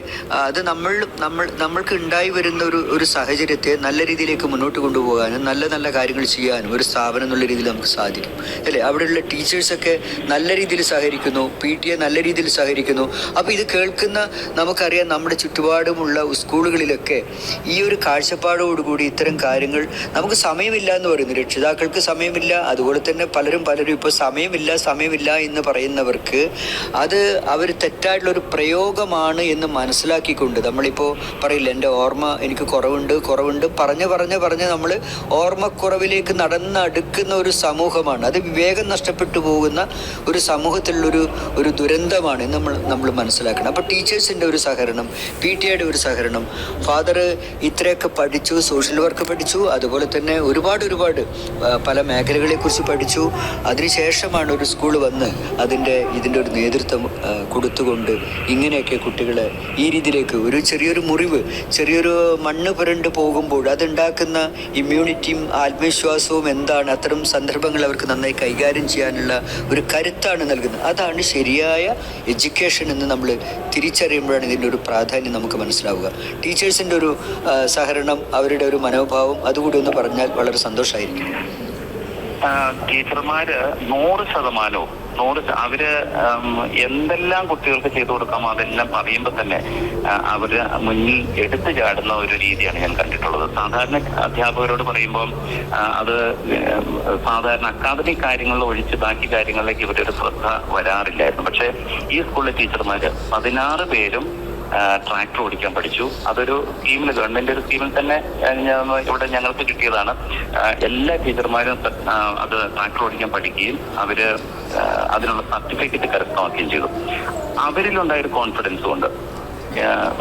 അത് നമ്മൾക്ക് ഉണ്ടായി വരുന്ന ഒരു സാഹചര്യത്തെ നല്ല രീതിയിലേക്ക് മുന്നോട്ട് കൊണ്ടുപോകാനും നല്ല നല്ല കാര്യങ്ങൾ ചെയ്യാനും ഒരു സ്ഥാപനം എന്നുള്ള രീതിയിൽ നമുക്ക് സാധിക്കും അല്ലേ. അവിടെയുള്ള ടീച്ചേഴ്സൊക്കെ നല്ല രീതിയിൽ സഹകരിക്കുന്നു, PTA നല്ല രീതിയിൽ സഹകരിക്കുന്നു. അപ്പോൾ ഇത് കേൾക്കുന്ന നമുക്കറിയാം നമ്മുടെ ചുറ്റുപാടുമുള്ള സ്കൂളുകളിലൊക്കെ ഈ ഒരു കാഴ്ചപ്പാടോടുകൂടി ഇത്തരം കാര്യങ്ങൾ, നമുക്ക് സമയമില്ല എന്ന് പറയുന്നു, രക്ഷിതാക്കൾക്ക് സമയമില്ല, അതുപോലെ തന്നെ പലരും ഇപ്പോൾ സമയമില്ല എന്ന് പറയുന്നവർക്ക് അത് അവർ തെറ്റായിട്ടുള്ളൊരു പ്രയോഗമാണ് എന്ന് മനസ്സിലാക്കിക്കൊണ്ട്, നമ്മളിപ്പോൾ പറയില്ല എൻ്റെ ഓർമ്മ എനിക്ക് കുറവുണ്ട് പറഞ്ഞ് നമ്മൾ ഓർമ്മക്കുറവിലേക്ക് നടന്നടുക്കുന്ന ഒരു സമൂഹമാണ്. അത് വിവേകം നഷ്ടപ്പെട്ടു പോകുന്ന ഒരു സമൂഹത്തിലുള്ളൊരു ദുരന്തമാണ് നമ്മൾ മനസ്സിലാക്കണം. അപ്പോൾ ടീച്ചേഴ്സിൻ്റെ ഒരു സഹകരണം, PTA ഒരു സഹകരണം, ഫാദർ ഇത്രയൊക്കെ പഠിച്ചു, സോഷ്യൽ വർക്ക് പഠിച്ചു, അതുപോലെ തന്നെ ഒരുപാട് പല മേഖലകളെക്കുറിച്ച് പഠിച്ചു. അതിനുശേഷമാണ് ഒരു സ്കൂൾ വന്ന് ഇതിൻ്റെ ഒരു നേതൃത്വം കൊടുത്തുകൊണ്ട് ഇങ്ങനെയൊക്കെ കുട്ടികളെ ഈ രീതിയിലേക്ക് ഒരു ചെറിയൊരു മുറിവ്, ചെറിയൊരു മണ്ണ് പുരണ്ട് പോകുമ്പോൾ അതുണ്ടാക്കുന്ന ഇമ്മ്യൂണിറ്റിയും ആത്മവിശ്വാസവും എന്താണ്, അത്തരം സന്ദർഭങ്ങൾ അവർക്ക് നന്നായി കൈകാര്യം ചെയ്യാനുള്ള ഒരു കരുത്താണ് നൽകുന്നത്. അതാണ് ശരിയായ എഡ്യൂക്കേഷൻ എന്ന് നമ്മൾ തിരിച്ചറിയുമ്പോഴാണ് ഇതിൻ്റെ ഒരു പ്രാധാന്യം നമുക്ക് മനസ്സിലാവുക. ടീച്ചേഴ്സിൻ്റെ ഒരു സഹകരണം, അവരുടെ ഒരു മനോഭാവം അതുകൂടി ഒന്ന് പറഞ്ഞാൽ വളരെ സന്തോഷമായിരിക്കും. ടീച്ചർമാര് 100% അവര് എന്തെല്ലാം കുട്ടികൾക്ക് ചെയ്തു കൊടുക്കാമോ അതെല്ലാം പറയുമ്പോൾ തന്നെ അവര് മുന്നിൽ എടുത്തു ചാടുന്ന ഒരു രീതിയാണ് ഞാൻ കണ്ടിട്ടുള്ളത്. സാധാരണ അധ്യാപകരോട് പറയുമ്പോൾ അത് സാധാരണ അക്കാദമിക് കാര്യങ്ങളിൽ ഒഴിച്ച് ബാക്കി കാര്യങ്ങളിലേക്ക് ഇവരൊരു ശ്രദ്ധ വരാറില്ലായിരുന്നു. പക്ഷെ ഈ സ്കൂളിലെ ടീച്ചർമാര് 16 പേരും ട്രാക്ടർ ഓടിക്കാൻ പഠിച്ചു. അതൊരു സ്കീമിൽ, ഗവൺമെന്റ് ഒരു സ്കീമിൽ തന്നെ ഇവിടെ ഞങ്ങൾക്ക് കിട്ടിയതാണ്. എല്ലാ ടീച്ചർമാരും അത് ട്രാക്ടർ ഓടിക്കാൻ പഠിക്കുകയും അവര് അതിനുള്ള സർട്ടിഫിക്കറ്റ് കരസ്ഥമാക്കുകയും ചെയ്തു. അവരിലുണ്ടായൊരു കോൺഫിഡൻസ് കൊണ്ട്,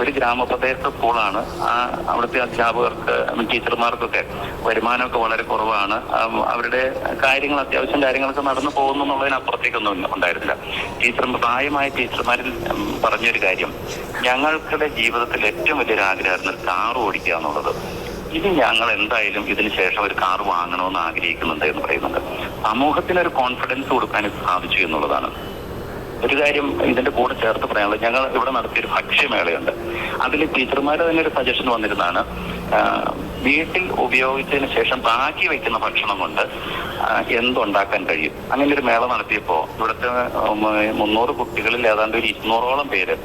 ഒരു ഗ്രാമപ്രദേശ സ്കൂളാണ്, അവിടുത്തെ അധ്യാപകർക്ക് ടീച്ചർമാർക്കൊക്കെ വരുമാനമൊക്കെ വളരെ കുറവാണ്, അവരുടെ അത്യാവശ്യം കാര്യങ്ങളൊക്കെ നടന്നു പോകുന്നു എന്നുള്ളതിനപ്പുറത്തേക്കൊന്നും ഉണ്ടായിരുന്നില്ല. പ്രായമായ ടീച്ചർമാരിൽ പറഞ്ഞൊരു കാര്യം, ഞങ്ങളുടെ ജീവിതത്തിൽ ഏറ്റവും വലിയൊരു ആഗ്രഹമായിരുന്നു കാർ ഓടിക്കുക എന്നുള്ളത്. ഇത് ഞങ്ങൾ എന്തായാലും ഇതിന് ശേഷം ഒരു കാർ വാങ്ങണമെന്ന് ആഗ്രഹിക്കുന്നുണ്ട് എന്ന് പറയുന്നുണ്ട്. സമൂഹത്തിനൊരു കോൺഫിഡൻസ് കൊടുക്കാൻ സാധിച്ചു എന്നുള്ളതാണ്. ഒരു കാര്യം ഇതിന്റെ കൂടെ ചേർത്ത് പറയാനുള്ളത്, ഞങ്ങൾ ഇവിടെ നടത്തിയൊരു ഭക്ഷ്യമേളയുണ്ട്. അതിൽ ടീച്ചർമാരുടെ തന്നെ ഒരു സജഷൻ വന്നിരുന്നതാണ്, വീട്ടിൽ ഉപയോഗിച്ചതിന് ശേഷം ബാക്കി വെക്കുന്ന ഭക്ഷണം കൊണ്ട് എന്തുണ്ടാക്കാൻ കഴിയും. അങ്ങനെ ഒരു മേള നടത്തിയപ്പോൾ ഇവിടുത്തെ 300 കുട്ടികളിൽ ഏതാണ്ട് ഒരു 200ഓളം പേര്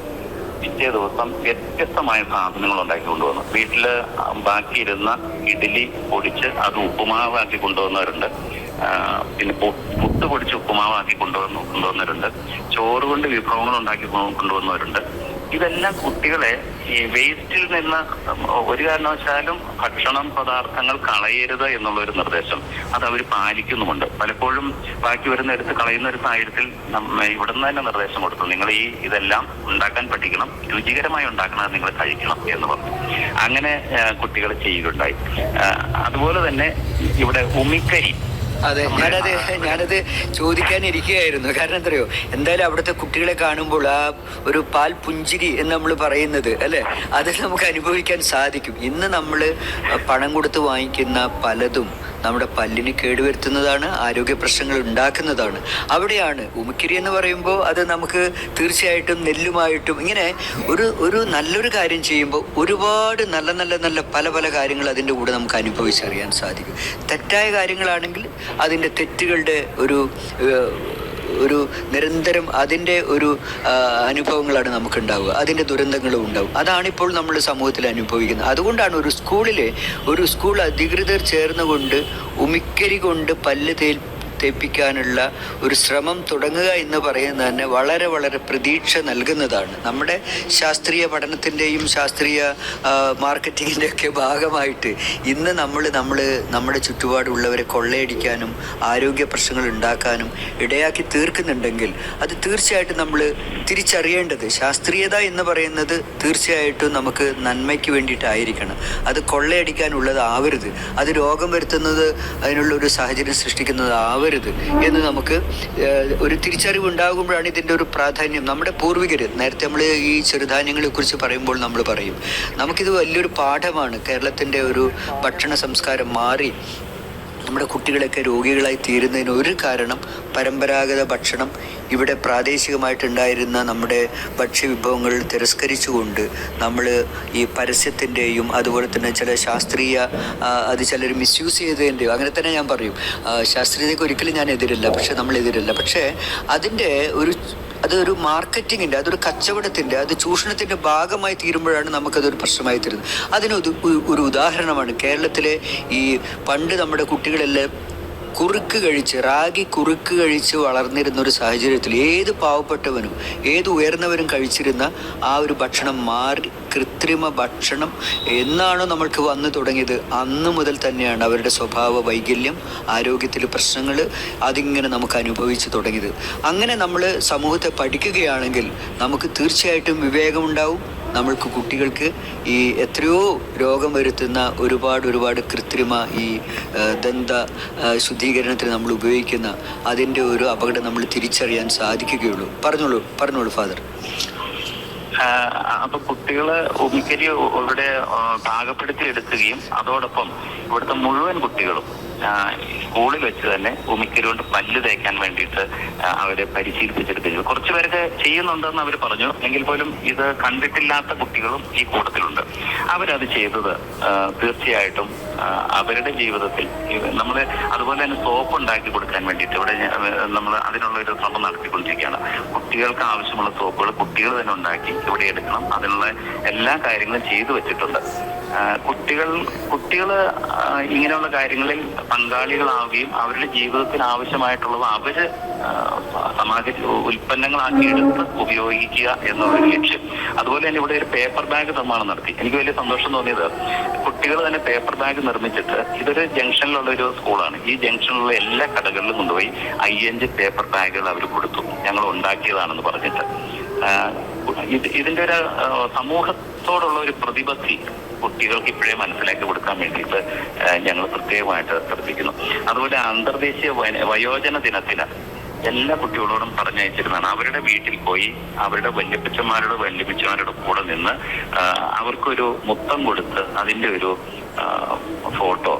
പിറ്റേ ദിവസം വ്യത്യസ്തമായ സാധനങ്ങൾ ഉണ്ടാക്കി കൊണ്ടുവന്നു. വീട്ടില് ബാക്കിയിരുന്ന ഇഡ്ഡലി പൊടിച്ച് അത് ഉപ്പുമാവാക്കി കൊണ്ടുവന്നവരുണ്ട്, പിന്നെ പുട്ട് പൊടിച്ച് ഉപ്പുമാവാക്കി കൊണ്ടുവന്നവരുണ്ട്, ചോറ് കൊണ്ട് വിഭവങ്ങൾ ഉണ്ടാക്കി കൊണ്ടുവന്നവരുണ്ട്. ഇതെല്ലാം കുട്ടികളെ ഈ വേസ്റ്റിൽ നിന്ന് ഒരു കാരണവശാലും ഭക്ഷണം പദാർത്ഥങ്ങൾ കളയരുത് എന്നുള്ളൊരു നിർദ്ദേശം അത് അവർ പാലിക്കുന്നുമുണ്ട്. പലപ്പോഴും ബാക്കി വരുന്ന എടുത്ത് കളയുന്ന ഒരു സാഹചര്യത്തിൽ ഇവിടുന്ന് തന്നെ നിർദ്ദേശം കൊടുത്തു, നിങ്ങൾ ഇതെല്ലാം ഉണ്ടാക്കാൻ പഠിക്കണം, രുചികരമായി ഉണ്ടാക്കണം, നിങ്ങൾ കഴിക്കണം എന്ന് പറഞ്ഞു. അങ്ങനെ കുട്ടികൾ ചെയ്യുകയുണ്ടായി. അതുപോലെ തന്നെ ഇവിടെ ഉമിക്കരി അതെ, ഞാനത് ചോദിക്കാനിരിക്കുകയായിരുന്നു. കാരണം എന്തറിയോ, എന്തായാലും അവിടുത്തെ കുട്ടികളെ കാണുമ്പോൾ ആ ഒരു പാൽ പുഞ്ചിരി എന്ന് നമ്മൾ പറയുന്നത് അല്ലേ, അത് നമുക്ക് അനുഭവിക്കാൻ സാധിക്കും. ഇന്ന് നമ്മൾ പണം കൊടുത്ത് വാങ്ങിക്കുന്ന പലതും നമ്മുടെ പല്ലിന് കേടുവരുത്തുന്നതാണ്, ആരോഗ്യ പ്രശ്നങ്ങൾ ഉണ്ടാക്കുന്നതാണ്. അവിടെയാണ് ഉമിക്കിരി എന്ന് പറയുമ്പോൾ അത് നമുക്ക് തീർച്ചയായിട്ടും നെല്ലുമായിട്ടും ഇങ്ങനെ ഒരു നല്ലൊരു കാര്യം ചെയ്യുമ്പോൾ ഒരുപാട് നല്ല നല്ല നല്ല പല പല കാര്യങ്ങൾ അതിൻ്റെ കൂടെ നമുക്ക് അനുഭവിച്ചറിയാൻ സാധിക്കും. തെറ്റായ കാര്യങ്ങളാണെങ്കിൽ അതിൻ്റെ തെറ്റുകളുടെ ഒരു നിരന്തരം അതിൻ്റെ അനുഭവങ്ങളാണ് നമുക്കുണ്ടാവുക, അതിൻ്റെ ദുരന്തങ്ങളും ഉണ്ടാവും. അതാണിപ്പോൾ നമ്മൾ സമൂഹത്തിൽ അനുഭവിക്കുന്നത്. അതുകൊണ്ടാണ് ഒരു സ്കൂൾ അധികൃതർ ചേർന്നുകൊണ്ട് ഉമിക്കരി കൊണ്ട് പല്ല് തേപ്പിക്കാനുള്ള ഒരു ശ്രമം തുടങ്ങുക എന്ന് പറയുന്നത് തന്നെ വളരെ വളരെ പ്രതീക്ഷ നൽകുന്നതാണ്. നമ്മുടെ ശാസ്ത്രീയ പഠനത്തിൻ്റെയും ശാസ്ത്രീയ മാർക്കറ്റിങ്ങിൻ്റെ ഒക്കെ ഭാഗമായിട്ട് ഇന്ന് നമ്മുടെ ചുറ്റുപാടുള്ളവരെ കൊള്ളയടിക്കാനും ആരോഗ്യ പ്രശ്നങ്ങൾ ഉണ്ടാക്കാനും ഇടയാക്കി തീർക്കുന്നുണ്ടെങ്കിൽ അത് തീർച്ചയായിട്ടും നമ്മൾ തിരിച്ചറിയേണ്ടത്, ശാസ്ത്രീയത എന്ന് പറയുന്നത് തീർച്ചയായിട്ടും നമുക്ക് നന്മയ്ക്ക് വേണ്ടിയിട്ടായിരിക്കണം. അത് കൊള്ളയടിക്കാനുള്ളത് ആവരുത്, അത് രോഗം വരുത്തുന്നത്, അതിനുള്ളൊരു സാഹചര്യം സൃഷ്ടിക്കുന്നത് ആവരുത് എന്ന് നമുക്ക് ഒരു തിരിച്ചറിവ് ഉണ്ടാകുമ്പോഴാണ് ഇതിൻ്റെ ഒരു പ്രാധാന്യം. നമ്മുടെ പൂർവികർ നേരത്തെ നമ്മൾ ഈ ചെറുധാന്യങ്ങളെ കുറിച്ച് പറയുമ്പോൾ നമ്മൾ പറയും, നമുക്കിത് വലിയൊരു പാഠമാണ്. കേരളത്തിൻ്റെ ഒരു ഭക്ഷണ സംസ്കാരം മാറി നമ്മുടെ കുട്ടികളൊക്കെ രോഗികളായി തീരുന്നതിന് ഒരു കാരണം പരമ്പരാഗത ഭക്ഷണം ഇവിടെ പ്രാദേശികമായിട്ടുണ്ടായിരുന്ന നമ്മുടെ ഭക്ഷ്യവിഭവങ്ങൾ തിരസ്കരിച്ചുകൊണ്ട് നമ്മൾ ഈ പരസ്യത്തിൻ്റെയും അതുപോലെ തന്നെ ചില ശാസ്ത്രീയ അത് ചിലർ മിസ്യൂസ് ചെയ്തതിൻ്റെയും, അങ്ങനെ തന്നെ ഞാൻ പറയും, ശാസ്ത്രീയതയ്ക്ക് ഒരിക്കലും ഞാൻ എതിരല്ല, പക്ഷെ നമ്മൾ എതിരല്ല. പക്ഷേ അതിൻ്റെ അതൊരു മാർക്കറ്റിങ്ങിൻ്റെ, അതൊരു കച്ചവടത്തിൻ്റെ, അത് ചൂഷണത്തിൻ്റെ ഭാഗമായി തീരുമ്പോഴാണ് നമുക്കതൊരു പ്രശ്നമായി തീരുന്നത്. ഒരു ഉദാഹരണമാണ് കേരളത്തിലെ ഈ പണ്ട് നമ്മുടെ കുട്ടികളെല്ലാം റാഗി കുറുക്ക് കഴിച്ച് വളർന്നിരുന്ന ഒരു സാഹചര്യത്തിൽ ഏത് പാവപ്പെട്ടവനും ഏത് ഉയർന്നവരും കഴിച്ചിരുന്ന ആ ഒരു ഭക്ഷണം മാറി കൃത്രിമ ഭക്ഷണം എന്നാണോ നമ്മൾക്ക് വന്നു തുടങ്ങിയത്, അന്ന് മുതൽ തന്നെയാണ് അവരുടെ സ്വഭാവ വൈകല്യം, ആരോഗ്യത്തിൽ പ്രശ്നങ്ങൾ അതിങ്ങനെ നമുക്ക് അനുഭവിച്ചു തുടങ്ങിയത്. അങ്ങനെ നമ്മൾ സമൂഹത്തെ പഠിക്കുകയാണെങ്കിൽ നമുക്ക് തീർച്ചയായിട്ടും വിവേകമുണ്ടാവും. നമ്മൾക്ക് കുട്ടികൾക്ക് ഈ എത്രയോ രോഗം വരുത്തുന്ന ഒരുപാട് കൃത്രിമ ഈ ദന്ത ശുദ്ധീകരണത്തിന് നമ്മൾ ഉപയോഗിക്കുന്ന അതിൻ്റെ ഒരു അപകടം നമ്മൾ തിരിച്ചറിയാൻ സാധിക്കുകയുള്ളൂ. പറഞ്ഞോളൂ ഫാദർ. അപ്പൊ കുട്ടികള് ഉമിക്കരി ഇവിടെ പാകപ്പെടുത്തി എടുക്കുകയും അതോടൊപ്പം ഇവിടുത്തെ മുഴുവൻ കുട്ടികളും സ്കൂളിൽ വെച്ച് തന്നെ ഉമിക്കരി കൊണ്ട് പല്ല് തേക്കാൻ വേണ്ടിയിട്ട് അവരെ പരിശീലിപ്പിച്ചെടുക്കുകയും കുറച്ചു പേരൊക്കെ ചെയ്യുന്നുണ്ടെന്ന് അവർ പറഞ്ഞു. എങ്കിൽ പോലും ഇത് കണ്ടിട്ടില്ലാത്ത കുട്ടികളും ഈ കൂട്ടത്തിലുണ്ട്. അവരത് ചെയ്തത് തീർച്ചയായിട്ടും അവരുടെ ജീവിതത്തിൽ നമ്മൾ അതുപോലെ തന്നെ സോപ്പ് ഉണ്ടാക്കി കൊടുക്കാൻ വേണ്ടിയിട്ട് ഇവിടെ നമ്മൾ അതിനുള്ള ഒരു ശ്രമം നടത്തിക്കൊണ്ടിരിക്കുകയാണ്. കുട്ടികൾക്ക് ആവശ്യമുള്ള സോപ്പുകൾ കുട്ടികൾ തന്നെ ഉണ്ടാക്കി ഇവിടെ എടുക്കണം. അതിനുള്ള എല്ലാ കാര്യങ്ങളും ചെയ്തു വെച്ചിട്ടുണ്ട്. കുട്ടികൾ ഇങ്ങനെയുള്ള കാര്യങ്ങളിൽ പങ്കാളികളാവുകയും അവരുടെ ജീവിതത്തിന് ആവശ്യമായിട്ടുള്ളത് അവര് സമാജത്തിൽ ഉൽപ്പന്നങ്ങളാക്കി എടുത്ത് ഉപയോഗിക്കുക എന്നുള്ളൊരു ലക്ഷ്യം. അതുപോലെ തന്നെ ഇവിടെ ഒരു പേപ്പർ ബാഗ് നിർമ്മാണം നടത്തി. എനിക്ക് വലിയ സന്തോഷം തോന്നിയത് കുട്ടികൾ തന്നെ പേപ്പർ ബാഗ് നിർമ്മിച്ചിട്ട്, ഇതൊരു ജംഗ്ഷനിലുള്ള ഒരു സ്കൂളാണ്, ഈ ജംഗ്ഷനിലുള്ള എല്ലാ കടകളിലും കൊണ്ടുപോയി 5 പേപ്പർ ബാഗുകൾ അവർ കൊടുത്തു, ഞങ്ങൾ ഉണ്ടാക്കിയതാണെന്ന് പറഞ്ഞിട്ട്. ഇതിന്റെ ഒരു സമൂഹത്തോടുള്ള ഒരു പ്രതിബദ്ധി കുട്ടികൾക്ക് ഇപ്പോഴേ മനസ്സിലാക്കി കൊടുക്കാൻ വേണ്ടിയിട്ട് ഞങ്ങൾ പ്രത്യേകമായിട്ട് ശ്രദ്ധിക്കുന്നു. അതുപോലെ അന്തർദേശീയ വയോജന ദിനത്തിന് എല്ലാ കുട്ടികളോടും പറഞ്ഞയച്ചിരുന്നതാണ്. അവരുടെ വീട്ടിൽ പോയി അവരുടെ വല്യപ്പച്ചന്മാരുടെ കൂടെ നിന്ന് അവർക്കൊരു മുത്തം കൊടുത്ത് അതിന്റെ ഒരു ഫോട്ടോ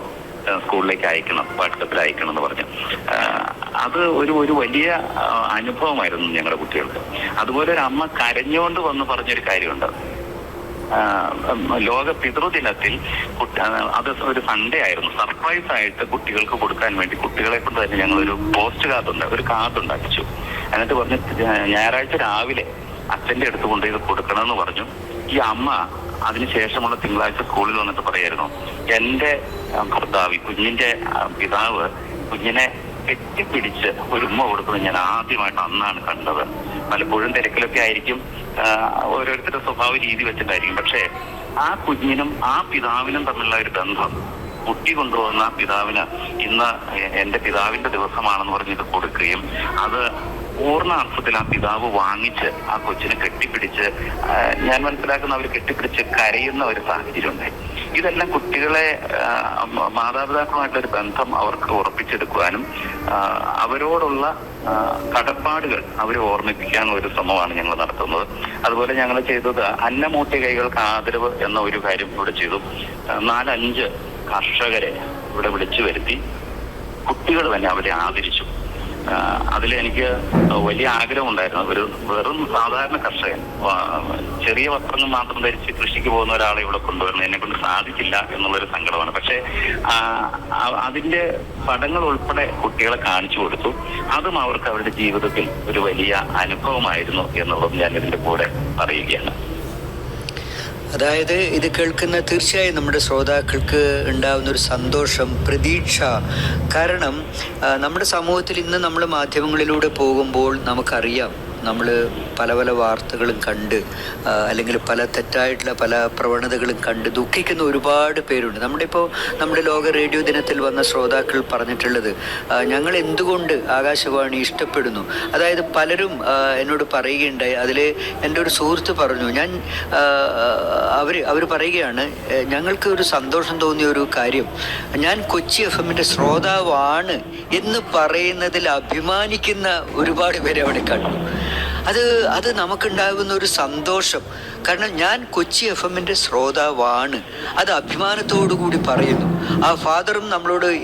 സ്കൂളിലേക്ക് അയക്കണം, വാട്സപ്പിൽ അയക്കണം എന്ന് പറഞ്ഞു. അത് ഒരു വലിയ അനുഭവമായിരുന്നു ഞങ്ങളുടെ കുട്ടികൾക്ക്. അതുപോലെ ഒരു അമ്മ കരഞ്ഞുകൊണ്ട് വന്ന് പറഞ്ഞൊരു കാര്യമുണ്ട്. ലോക പിതൃദിനത്തിൽ അത് ഒരു സൺഡേ ആയിരുന്നു, സർപ്രൈസ് ആയിട്ട് കുട്ടികൾക്ക് കൊടുക്കാൻ വേണ്ടി കുട്ടികളെ കൊണ്ട് തന്നെ ഞങ്ങളൊരു പോസ്റ്റ് കാർഡ് ഉണ്ടാക്കിച്ചു. എന്നിട്ട് പറഞ്ഞു ഞായറാഴ്ച രാവിലെ അച്ഛൻ്റെ അടുത്ത് കൊണ്ട് ഇത് കൊടുക്കണമെന്ന് പറഞ്ഞു. ഈ അമ്മ അതിനുശേഷമുള്ള തിങ്കളാഴ്ച സ്കൂളിൽ വന്നിട്ട് പറയായിരുന്നു, എന്റെ ഭർത്താവ് കുഞ്ഞിന്റെ പിതാവ് കുഞ്ഞിനെ കെട്ടിപ്പിടിച്ച് ഒരു ഉമ്മ കൊടുക്കുന്നത് ഞാൻ ആദ്യമായിട്ട് അന്നാണ് കണ്ടത്. പലപ്പോഴും തിരക്കിലൊക്കെ ആയിരിക്കും, ഓരോരുത്തരുടെ സ്വഭാവ രീതി വെച്ചിട്ടായിരിക്കും. പക്ഷേ ആ കുഞ്ഞിനും ആ പിതാവിനും തമ്മിലുള്ള ഒരു ബന്ധം, കുട്ടി കൊണ്ടുപോകുന്ന പിതാവിന് ഇന്ന് എന്റെ പിതാവിന്റെ ദിവസമാണെന്ന് പറഞ്ഞ് ഇത് കൊടുക്കുകയും അത് പൂർണ്ണ അർത്ഥത്തിൽ ആ പിതാവ് വാങ്ങിച്ച് ആ കൊച്ചിനെ കെട്ടിപ്പിടിച്ച്, ഞാൻ മനസ്സിലാക്കുന്ന അവർ കെട്ടിപ്പിടിച്ച് കരയുന്ന ഒരു സാഹചര്യം ഉണ്ടായി. ഇതെല്ലാം കുട്ടികളെ മാതാപിതാക്കളുമായിട്ടൊരു ബന്ധം അവർക്ക് ഉറപ്പിച്ചെടുക്കുവാനും അവരോടുള്ള കടപ്പാടുകൾ അവരെ ഓർമ്മിപ്പിക്കാനുള്ള ഒരു ശ്രമമാണ് ഞങ്ങൾ നടത്തുന്നത്. അതുപോലെ ഞങ്ങൾ ചെയ്തത് അന്നമൂട്ടി കൈകൾക്ക് ആദരവ് എന്ന ഒരു കാര്യം ഇവിടെ ചെയ്തു. 4-5 കർഷകരെ ഇവിടെ വിളിച്ചു വരുത്തി കുട്ടികൾ തന്നെ അവരെ ആദരിച്ചു. അതിലെനിക്ക് വലിയ ആഗ്രഹമുണ്ടായിരുന്നു. ഒരു വെറും സാധാരണ കർഷകൻ, ചെറിയ വസ്ത്രങ്ങൾ മാത്രം ധരിച്ച് കൃഷിക്ക് പോകുന്ന ഒരാളെ ഇവിടെ കൊണ്ടുവരണം എന്നെ കൊണ്ട് സാധിച്ചില്ല എന്നുള്ളൊരു സങ്കടമാണ്. പക്ഷെ അതിന്റെ പടങ്ങൾ ഉൾപ്പെടെ കുട്ടികളെ കാണിച്ചു കൊടുത്തു. അതും അവർക്ക് അവരുടെ ജീവിതത്തിൽ ഒരു വലിയ അനുഭവമായിരുന്നു എന്നുള്ളതും ഞാൻ ഇതിന്റെ കൂടെ പറയുകയാണ്. അതായത് ഇത് കേൾക്കുന്ന തീർച്ചയായും നമ്മുടെ ശ്രോതാക്കൾക്ക് ഉണ്ടാകുന്ന ഒരു സന്തോഷം, പ്രതീക്ഷ. കാരണം നമ്മുടെ സമൂഹത്തിൽ ഇന്ന് നമ്മൾ മാധ്യമങ്ങളിലൂടെ പോകുമ്പോൾ നമുക്കറിയാം, നമ്മൾ പല പല വാർത്തകളും കണ്ട് അല്ലെങ്കിൽ പല തെറ്റായിട്ടുള്ള പല പ്രവണതകളും കണ്ട് ദുഃഖിക്കുന്ന ഒരുപാട് പേരുണ്ട്. നമ്മുടെ ലോക റേഡിയോ ദിനത്തിൽ വന്ന ശ്രോതാക്കൾ പറഞ്ഞിട്ടുള്ളത്, ഞങ്ങൾ എന്തുകൊണ്ട് ആകാശവാണി ഇഷ്ടപ്പെടുന്നു. അതായത് പലരും എന്നോട് പറയുകയുണ്ടായി. അതിൽ എൻ്റെ ഒരു സുഹൃത്ത് പറഞ്ഞു, അവർ പറയുകയാണ്, ഞങ്ങൾക്ക് ഒരു സന്തോഷം തോന്നിയ ഒരു കാര്യം, ഞാൻ കൊച്ചി FM-ൻ്റെ ശ്രോതാവാണ് എന്ന് പറയുന്നതിൽ അഭിമാനിക്കുന്ന ഒരുപാട് പേരെ അവിടെ കണ്ടു. അത് നമുക്കുണ്ടാകുന്ന ഒരു സന്തോഷം. കാരണം ഞാൻ കൊച്ചി FM-ൻ്റെ ശ്രോതാവാണ്, അത് അഭിമാനത്തോടു കൂടി പറയുന്നു.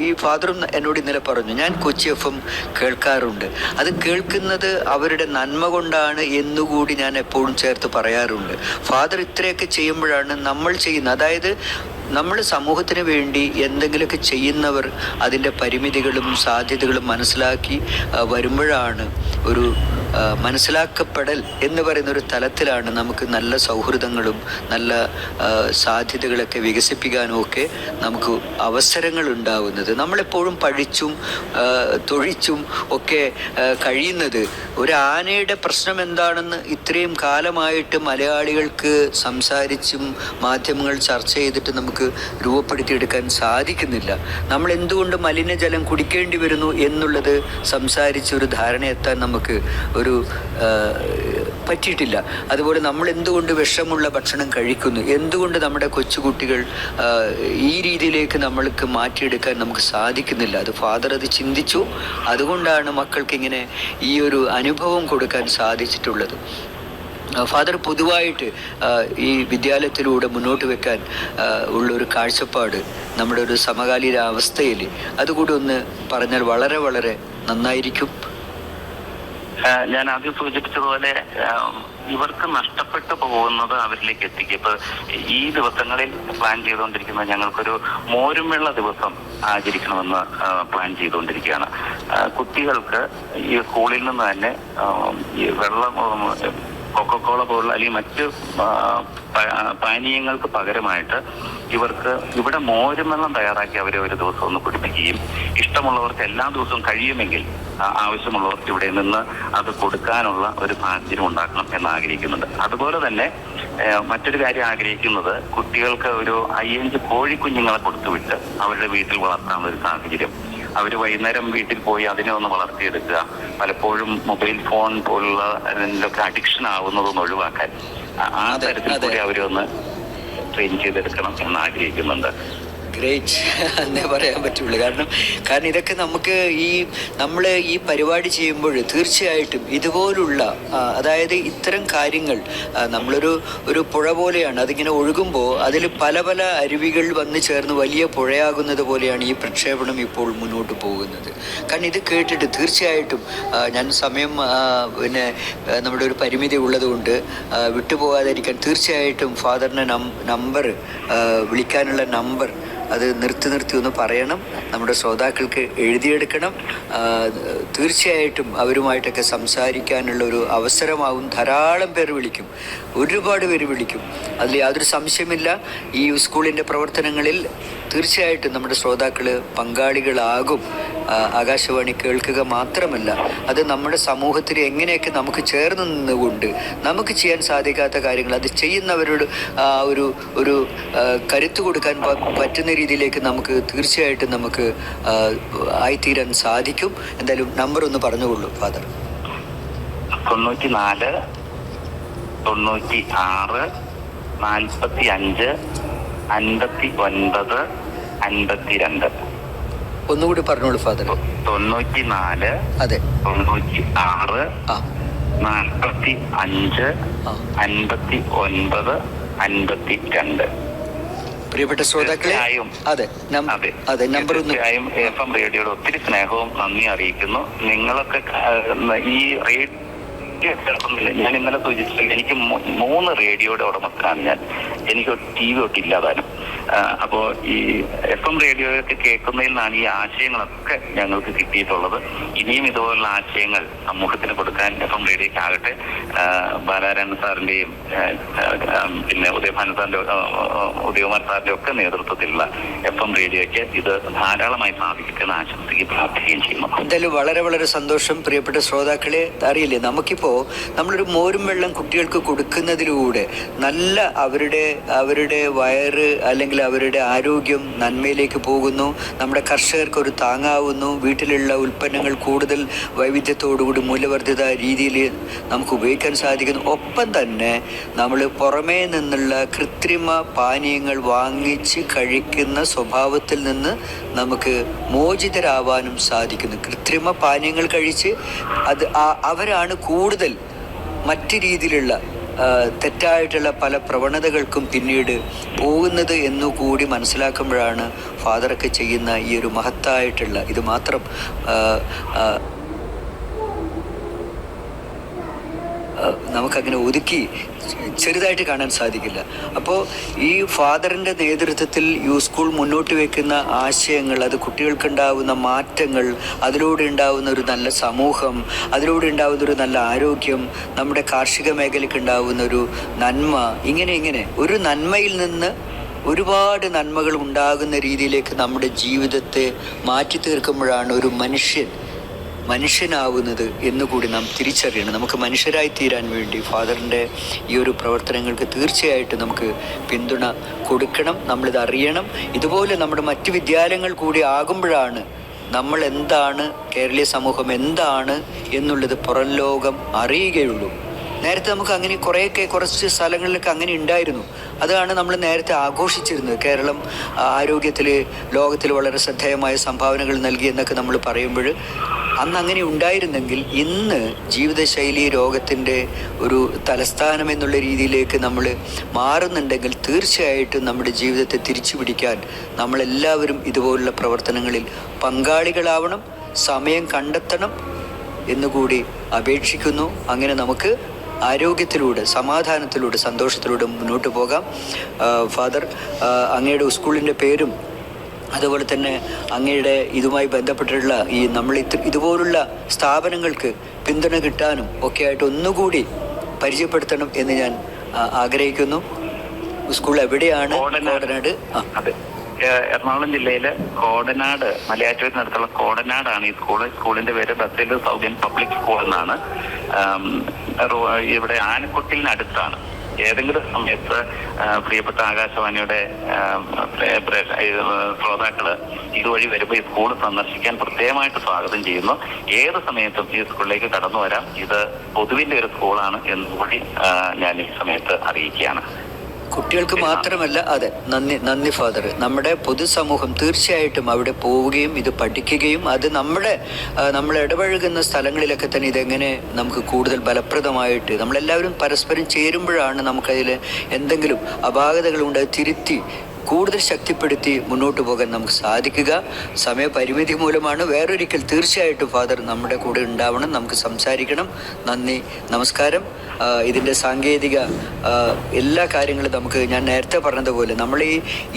ഈ ഫാദറും എന്നോട് ഇന്നലെ പറഞ്ഞു, ഞാൻ കൊച്ചി FM കേൾക്കാറുണ്ട്, അത് കേൾക്കുന്നത് അവരുടെ നന്മ കൊണ്ടാണ് എന്നുകൂടി ഞാൻ എപ്പോഴും ചേർത്ത് പറയാറുണ്ട്. ഫാദർ ഇത്രയൊക്കെ ചെയ്യുമ്പോഴാണ് നമ്മൾ ചെയ്യുന്നത്. അതായത് നമ്മൾ സമൂഹത്തിന് വേണ്ടി എന്തെങ്കിലുമൊക്കെ ചെയ്യുന്നവർ അതിൻ്റെ പരിമിതികളും സാധ്യതകളും മനസ്സിലാക്കി വരുമ്പോഴാണ് ഒരു മനസ്സിലാക്കപ്പെടൽ എന്ന് പറയുന്ന ഒരു തലത്തിലാണ് നമുക്ക് നല്ല സൗഹൃദങ്ങളും നല്ല സാധ്യതകളൊക്കെ വികസിപ്പിക്കാനും ഒക്കെ നമുക്ക് അവസരങ്ങൾ ഉണ്ടാവുന്നത്. നമ്മളെപ്പോഴും പഠിച്ചും തൊഴിച്ചും ഒക്കെ കഴിയുന്നത് ഒരു ആനയുടെ പ്രശ്നം എന്താണെന്ന് ഇത്രയും കാലമായിട്ട് മലയാളികൾക്ക് സംസാരിച്ചും മാധ്യമങ്ങൾ ചർച്ച ചെയ്തിട്ട് നമുക്ക് രൂപപ്പെടുത്തിയെടുക്കാൻ സാധിക്കുന്നില്ല. നമ്മൾ എന്തുകൊണ്ട് മലിനജലം കുടിക്കേണ്ടി വരുന്നു എന്നുള്ളത് സംസാരിച്ചൊരു ധാരണ എത്താൻ നമുക്ക് പറ്റിയിട്ടില്ല. അതുപോലെ നമ്മൾ എന്തുകൊണ്ട് വിഷമുള്ള ഭക്ഷണം കഴിക്കുന്നു, എന്തുകൊണ്ട് നമ്മുടെ കൊച്ചുകുട്ടികൾ ഈ രീതിയിലേക്ക് നമ്മൾക്ക് മാറ്റിയെടുക്കാൻ നമുക്ക് സാധിക്കുന്നില്ല. അത് ഫാദർ അത് ചിന്തിച്ചു. അതുകൊണ്ടാണ് മക്കൾക്ക് ഇങ്ങനെ ഈ ഒരു അനുഭവം കൊടുക്കാൻ സാധിച്ചിട്ടുള്ളത്. ഫാദർ പൊതുവായിട്ട് ഈ വിദ്യാലയത്തിലൂടെ മുന്നോട്ട് വെക്കാൻ ഉള്ളൊരു കാഴ്ചപ്പാട് നമ്മുടെ ഒരു സമകാലീന അവസ്ഥയിൽ അതുകൂടി ഒന്ന് പറഞ്ഞാൽ വളരെ വളരെ നന്നായിരിക്കും. ഞാൻ ആദ്യം സൂചിപ്പിച്ചതുപോലെ ഇവർക്ക് നഷ്ടപ്പെട്ടു പോകുന്നത് അവരിലേക്ക് എത്തിക്കുക. ഇപ്പൊ ഈ ദിവസങ്ങളിൽ പ്ലാൻ ചെയ്തുകൊണ്ടിരിക്കുന്നത് ഞങ്ങൾക്കൊരു മോരുംവെള്ള ദിവസം ആചരിക്കണമെന്ന് പ്ലാൻ ചെയ്തുകൊണ്ടിരിക്കുകയാണ്. കുട്ടികൾക്ക് ഈ സ്കൂളിൽ നിന്ന് തന്നെ ഈ വെള്ളം, കൊക്കക്കോള പോലുള്ള അല്ലെങ്കിൽ മറ്റ് പാനീയങ്ങൾക്ക് പകരമായിട്ട് ഇവർക്ക് ഇവിടെ മോരുംവെള്ളം തയ്യാറാക്കി അവരെ ഒരു ദിവസം ഒന്ന് കുടിപ്പിക്കുകയും ഇഷ്ടമുള്ളവർക്ക് എല്ലാ ദിവസവും കഴിയുമെങ്കിൽ ആവശ്യമുള്ളവർക്ക് ഇവിടെ നിന്ന് അത് കൊടുക്കാനുള്ള ഒരു സാഹചര്യം ഉണ്ടാക്കണം എന്ന് ആഗ്രഹിക്കുന്നുണ്ട്. അതുപോലെ തന്നെ മറ്റൊരു കാര്യം ആഗ്രഹിക്കുന്നത്, കുട്ടികൾക്ക് ഒരു 5 കോഴിക്കുഞ്ഞുങ്ങളെ കൊടുത്തുവിട്ട് അവരുടെ വീട്ടിൽ വളർത്താനുള്ള ഒരു സാഹചര്യം. അവർ വൈകുന്നേരം വീട്ടിൽ പോയി അതിനെ ഒന്ന് വളർത്തിയെടുക്കുക. പലപ്പോഴും മൊബൈൽ ഫോൺ പോലുള്ള അതിലൊക്കെ അഡിക്ഷൻ ആവുന്നതൊന്ന് ഒഴിവാക്കാൻ ആ തരത്തിൽ കൂടി അവരെ ഒന്ന് ട്രെയിൻ ചെയ്തെടുക്കണം എന്ന് ആഗ്രഹിക്കുന്നുണ്ട്. ഗ്രേറ്റ് എന്നേ പറയാൻ പറ്റുള്ളൂ. കാരണം ഇതൊക്കെ നമുക്ക് നമ്മൾ ഈ പരിപാടി ചെയ്യുമ്പോൾ തീർച്ചയായിട്ടും ഇതുപോലുള്ള അതായത് ഇത്തരം കാര്യങ്ങൾ നമ്മളൊരു പുഴ പോലെയാണ്. അതിങ്ങനെ ഒഴുകുമ്പോൾ അതിൽ പല പല അരുവികൾ വന്ന് ചേർന്ന് വലിയ പുഴയാകുന്നത് പോലെയാണ് ഈ പ്രക്ഷേപണം ഇപ്പോൾ മുന്നോട്ട് പോകുന്നത്. കാരണം ഇത് കേട്ടിട്ട് തീർച്ചയായിട്ടും ഞാൻ സമയം നമ്മുടെ ഒരു പരിമിതി ഉള്ളതുകൊണ്ട് വിട്ടുപോകാതിരിക്കാൻ തീർച്ചയായിട്ടും ഫാദറിൻ്റെ നമ്പർ, വിളിക്കാനുള്ള നമ്പർ അത് നിർത്തി ഒന്ന് പറയണം. നമ്മുടെ ശ്രോതാക്കൾക്ക് എഴുതിയെടുക്കണം. തീർച്ചയായിട്ടും അവരുമായിട്ടൊക്കെ സംസാരിക്കാനുള്ള ഒരു അവസരമാവും. ധാരാളം പേർ വിളിക്കും, ഒരുപാട് പേര് വിളിക്കും, അതിൽ യാതൊരു സംശയമില്ല. ഈ സ്കൂളിൻ്റെ പ്രവർത്തനങ്ങളിൽ തീർച്ചയായിട്ടും നമ്മുടെ ശ്രോതാക്കൾ പങ്കാളികളാകും. ആകാശവാണി കേൾക്കുക മാത്രമല്ല, അത് നമ്മുടെ സമൂഹത്തിൽ എങ്ങനെയൊക്കെ നമുക്ക് ചേർന്ന് നിന്നുകൊണ്ട് നമുക്ക് ചെയ്യാൻ സാധിക്കാത്ത കാര്യങ്ങൾ അത് ചെയ്യുന്നവരോട് ഒരു കരുത്ത് കൊടുക്കാൻ പറ്റുന്ന രീതിയിലേക്ക് നമുക്ക് തീർച്ചയായിട്ടും നമുക്ക് ആയിത്തീരാൻ സാധിക്കും. എന്തായാലും നമ്പർ ഒന്ന് പറഞ്ഞുകൊള്ളൂ ഫാദർ. 94 96 45 59 52. ഒന്നുകൂടി പറഞ്ഞോളൂ ഫാദർ. 94 അതെ 96 ആ 45 59 52. പ്രിയപ്പെട്ട ശ്രോതാക്കളെ, അതെ അതെ നമ്പർ ഒന്ന്. തീർച്ചയായും FM റേഡിയോയുടെ ഒത്തിരി സ്നേഹവും നന്ദി അറിയിക്കുന്നു. നിങ്ങളൊക്കെ ഈ റേഡിയോ ഞാൻ ഇന്നലെ സൂചിപ്പിച്ചില്ല, എനിക്ക് 3 റേഡിയോയുടെ ഉടമസ്ഥനാണ് ഞാൻ. എനിക്ക് TV ഒട്ടില്ലാതാനും. അപ്പോൾ ഈ FM റേഡിയോയൊക്കെ കേൾക്കുന്നതിൽ നിന്നാണ് ഈ ആശയങ്ങളൊക്കെ ഞങ്ങൾക്ക് കിട്ടിയിട്ടുള്ളത്. ഇനിയും ഇതുപോലുള്ള ആശയങ്ങൾ സമൂഹത്തിന് കൊടുക്കാൻ FM റേഡിയോയ്ക്കാകട്ടെ, ബാലാരായണൻ സാറിന്റെയും പിന്നെ ഉദയകുമാർ സാറിന്റെ ഒക്കെ നേതൃത്വത്തിലുള്ള FM റേഡിയോയ്ക്ക് ഇത് ധാരാളമായി സാധിക്കുന്ന ആശംസയ്ക്ക് പ്രാർത്ഥിക്കുകയും ചെയ്യുന്നു. എന്തായാലും വളരെ വളരെ സന്തോഷം. പ്രിയപ്പെട്ട ശ്രോതാക്കളെ, അറിയില്ലേ, നമുക്കിപ്പോ നമ്മളൊരു മോരും വെള്ളം കുട്ടികൾക്ക് കൊടുക്കുന്നതിലൂടെ നല്ല അവരുടെ വയറ് അല്ലെങ്കിൽ അവരുടെ ആരോഗ്യം നന്മയിലേക്ക് പോകുന്നു. നമ്മുടെ കർഷകർക്ക് ഒരു താങ്ങാവുന്നു. വീട്ടിലുള്ള ഉൽപ്പന്നങ്ങൾ കൂടുതൽ വൈവിധ്യത്തോടുകൂടി മൂല്യവർദ്ധിത രീതിയിൽ നമുക്ക് ഉപയോഗിക്കാൻ സാധിക്കുന്നു. ഒപ്പം തന്നെ നമ്മൾ പുറമേ നിന്നുള്ള കൃത്രിമ പാനീയങ്ങൾ വാങ്ങിച്ച് കഴിക്കുന്ന സ്വഭാവത്തിൽ നിന്ന് നമുക്ക് മോചിതരാവാനും സാധിക്കുന്നു. കൃത്രിമ പാനീയങ്ങൾ കഴിച്ച് അവരാണ് കൂടുതൽ മറ്റു രീതിയിലുള്ള തെറ്റായിട്ടുള്ള പല പ്രവണതകൾക്കും പിന്നീട് പോകുന്നത് എന്നുകൂടി മനസ്സിലാക്കുമ്പോഴാണ് ഫാദറൊക്കെ ചെയ്യുന്ന ഈ ഒരു മഹത്തായിട്ടുള്ള ഇത് മാത്രം നമുക്കങ്ങനെ ഒതുക്കി ചെറുതായിട്ട് കാണാൻ സാധിക്കില്ല. അപ്പോൾ ഈ ഫാദറിൻ്റെ നേതൃത്വത്തിൽ സ്കൂൾ മുന്നോട്ട് വയ്ക്കുന്ന ആശയങ്ങൾ, അത് കുട്ടികൾക്കുണ്ടാവുന്ന മാറ്റങ്ങൾ, അതിലൂടെ ഉണ്ടാവുന്ന ഒരു നല്ല സമൂഹം, അതിലൂടെ ഉണ്ടാവുന്ന ഒരു നല്ല ആരോഗ്യം, നമ്മുടെ കാർഷിക മേഖലയ്ക്ക് ഉണ്ടാവുന്ന ഒരു നന്മ, ഇങ്ങനെ ഒരു നന്മയിൽ നിന്ന് ഒരുപാട് നന്മകൾ ഉണ്ടാകുന്ന രീതിയിലേക്ക് നമ്മുടെ ജീവിതത്തെ മാറ്റി തീർക്കുമ്പോഴാണ് ഒരു മനുഷ്യനാവുന്നത് എന്നുകൂടി നാം തിരിച്ചറിയണം. നമുക്ക് മനുഷ്യരായി തീരാൻ വേണ്ടി ഫാദറിൻ്റെ ഈ ഒരു പ്രവർത്തനങ്ങൾക്ക് തീർച്ചയായിട്ടും നമുക്ക് പിന്തുണ കൊടുക്കണം. നമ്മളിത് അറിയണം. ഇതുപോലെ നമ്മുടെ മറ്റ് വിദ്യാലയങ്ങൾ കൂടി ആകുമ്പോഴാണ് നമ്മൾ എന്താണ്, കേരളീയ സമൂഹം എന്താണ് എന്നുള്ളത് പുറം ലോകം അറിയുകയുള്ളൂ. നേരത്തെ നമുക്ക് അങ്ങനെ കുറച്ച് സ്ഥലങ്ങളിലൊക്കെ അങ്ങനെ ഉണ്ടായിരുന്നു. അതാണ് നമ്മൾ നേരത്തെ ആഘോഷിച്ചിരുന്നത്. കേരളം ആരോഗ്യത്തിൽ ലോകത്തിൽ വളരെ ശ്രദ്ധേയമായ സംഭാവനകൾ നൽകി എന്നൊക്കെ നമ്മൾ പറയുമ്പോൾ അന്ന് അങ്ങനെ ഉണ്ടായിരുന്നെങ്കിൽ ഇന്ന് ജീവിതശൈലി രോഗത്തിൻ്റെ ഒരു തലസ്ഥാനം എന്നുള്ള രീതിയിലേക്ക് നമ്മൾ മാറുന്നുണ്ടെങ്കിൽ തീർച്ചയായിട്ടും നമ്മുടെ ജീവിതത്തെ തിരിച്ചു പിടിക്കാൻ നമ്മളെല്ലാവരും ഇതുപോലുള്ള പ്രവർത്തനങ്ങളിൽ പങ്കാളികളാവണം, സമയം കണ്ടെത്തണം എന്നുകൂടി അപേക്ഷിക്കുന്നു. അങ്ങനെ നമുക്ക് ആരോഗ്യത്തിലൂടെ, സമാധാനത്തിലൂടെ, സന്തോഷത്തിലൂടെ മുന്നോട്ട് പോകാം. ഫാദർ, അങ്ങയുടെ സ്കൂളിൻ്റെ പേരും അതുപോലെ തന്നെ അങ്ങയുടെ ഇതുമായി ബന്ധപ്പെട്ടിട്ടുള്ള നമ്മൾ ഇതുപോലുള്ള സ്ഥാപനങ്ങൾക്ക് പിന്തുണ കിട്ടാനും ഒക്കെ ആയിട്ട് ഒന്നുകൂടി പരിചയപ്പെടുത്തണം എന്ന് ഞാൻ ആഗ്രഹിക്കുന്നു. സ്കൂൾ എവിടെയാണ്? കോടനാട്. എറണാകുളം ജില്ലയിലെ കോടനാട്, മലയാറ്റൂരിനടുത്തുള്ള കോടനാടാണ് ഈ സ്കൂളിന്റെ പേര് ബത്തേരി സൗത്ത് പബ്ലിക് സ്കൂൾ എന്നാണ്. ഇവിടെ ആനക്കൊട്ടിലിനടുത്താണ്. ഏതെങ്കിലും സമയത്ത് പ്രിയപ്പെട്ട ആകാശവാണിയുടെ ശ്രോതാക്കള് ഇതുവഴി വരുമ്പോൾ ഈ സ്കൂൾ സന്ദർശിക്കാൻ പ്രത്യേകമായിട്ട് സ്വാഗതം ചെയ്യുന്നു. ഏത് സമയത്തും ഈ സ്കൂളിലേക്ക് കടന്നു വരാം. ഇത് പൊതുവിന്റെ ഒരു സ്കൂളാണ് എന്നുകൂടി ഞാൻ ഈ സമയത്ത് അറിയിക്കുകയാണ്. കുട്ടികൾക്ക് മാത്രമല്ല, അതെ, നന്ദി ഫാദർ. നമ്മുടെ പൊതുസമൂഹം തീർച്ചയായിട്ടും അവിടെ പോവുകയും ഇത് പഠിക്കുകയും അത് നമ്മൾ ഇടപഴകുന്ന സ്ഥലങ്ങളിലൊക്കെ തന്നെ ഇതെങ്ങനെ നമുക്ക് കൂടുതൽ ഫലപ്രദമായിട്ട് നമ്മളെല്ലാവരും പരസ്പരം ചേരുമ്പോഴാണ് നമുക്കതിൽ എന്തെങ്കിലും അപാകതകളുണ്ട് തിരുത്തി കൂടുതൽ ശക്തിപ്പെടുത്തി മുന്നോട്ട് പോകാൻ നമുക്ക് സാധിക്കുക. സമയപരിമിതി മൂലമാണ്. വേറൊരിക്കൽ തീർച്ചയായിട്ടും ഫാദർ നമ്മുടെ കൂടെ ഉണ്ടാവണം, നമുക്ക് സംസാരിക്കണം. നന്ദി, നമസ്കാരം. ഇതിൻ്റെ സാങ്കേതിക എല്ലാ കാര്യങ്ങളും നമുക്ക് ഞാൻ നേരത്തെ പറഞ്ഞതുപോലെ നമ്മൾ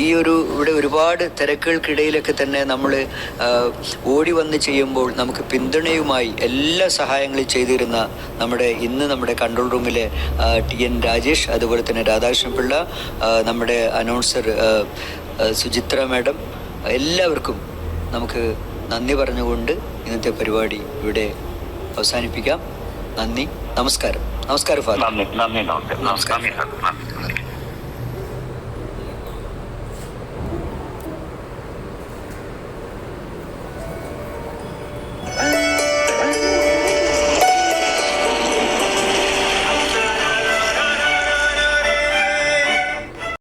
ഇവിടെ ഒരുപാട് തിരക്കുകൾക്കിടയിലൊക്കെ തന്നെ നമ്മൾ ഓടി വന്ന് ചെയ്യുമ്പോൾ നമുക്ക് പിന്തുണയുമായി എല്ലാ സഹായങ്ങളും ചെയ്തിരുന്ന നമ്മുടെ കൺട്രോൾ റൂമിലെ TN രാജേഷ്, അതുപോലെ തന്നെ രാധാകൃഷ്ണൻ പിള്ള, നമ്മുടെ അനൗൺസർ സുചിത്ര മാഡം, എല്ലാവർക്കും നമുക്ക് നന്ദി പറഞ്ഞുകൊണ്ട് ഇന്നത്തെ പരിപാടി ഇവിടെ അവസാനിപ്പിക്കാം. നന്ദി, നമസ്കാരം. നമസ്കാരം ഫാദർ. നന്ദി.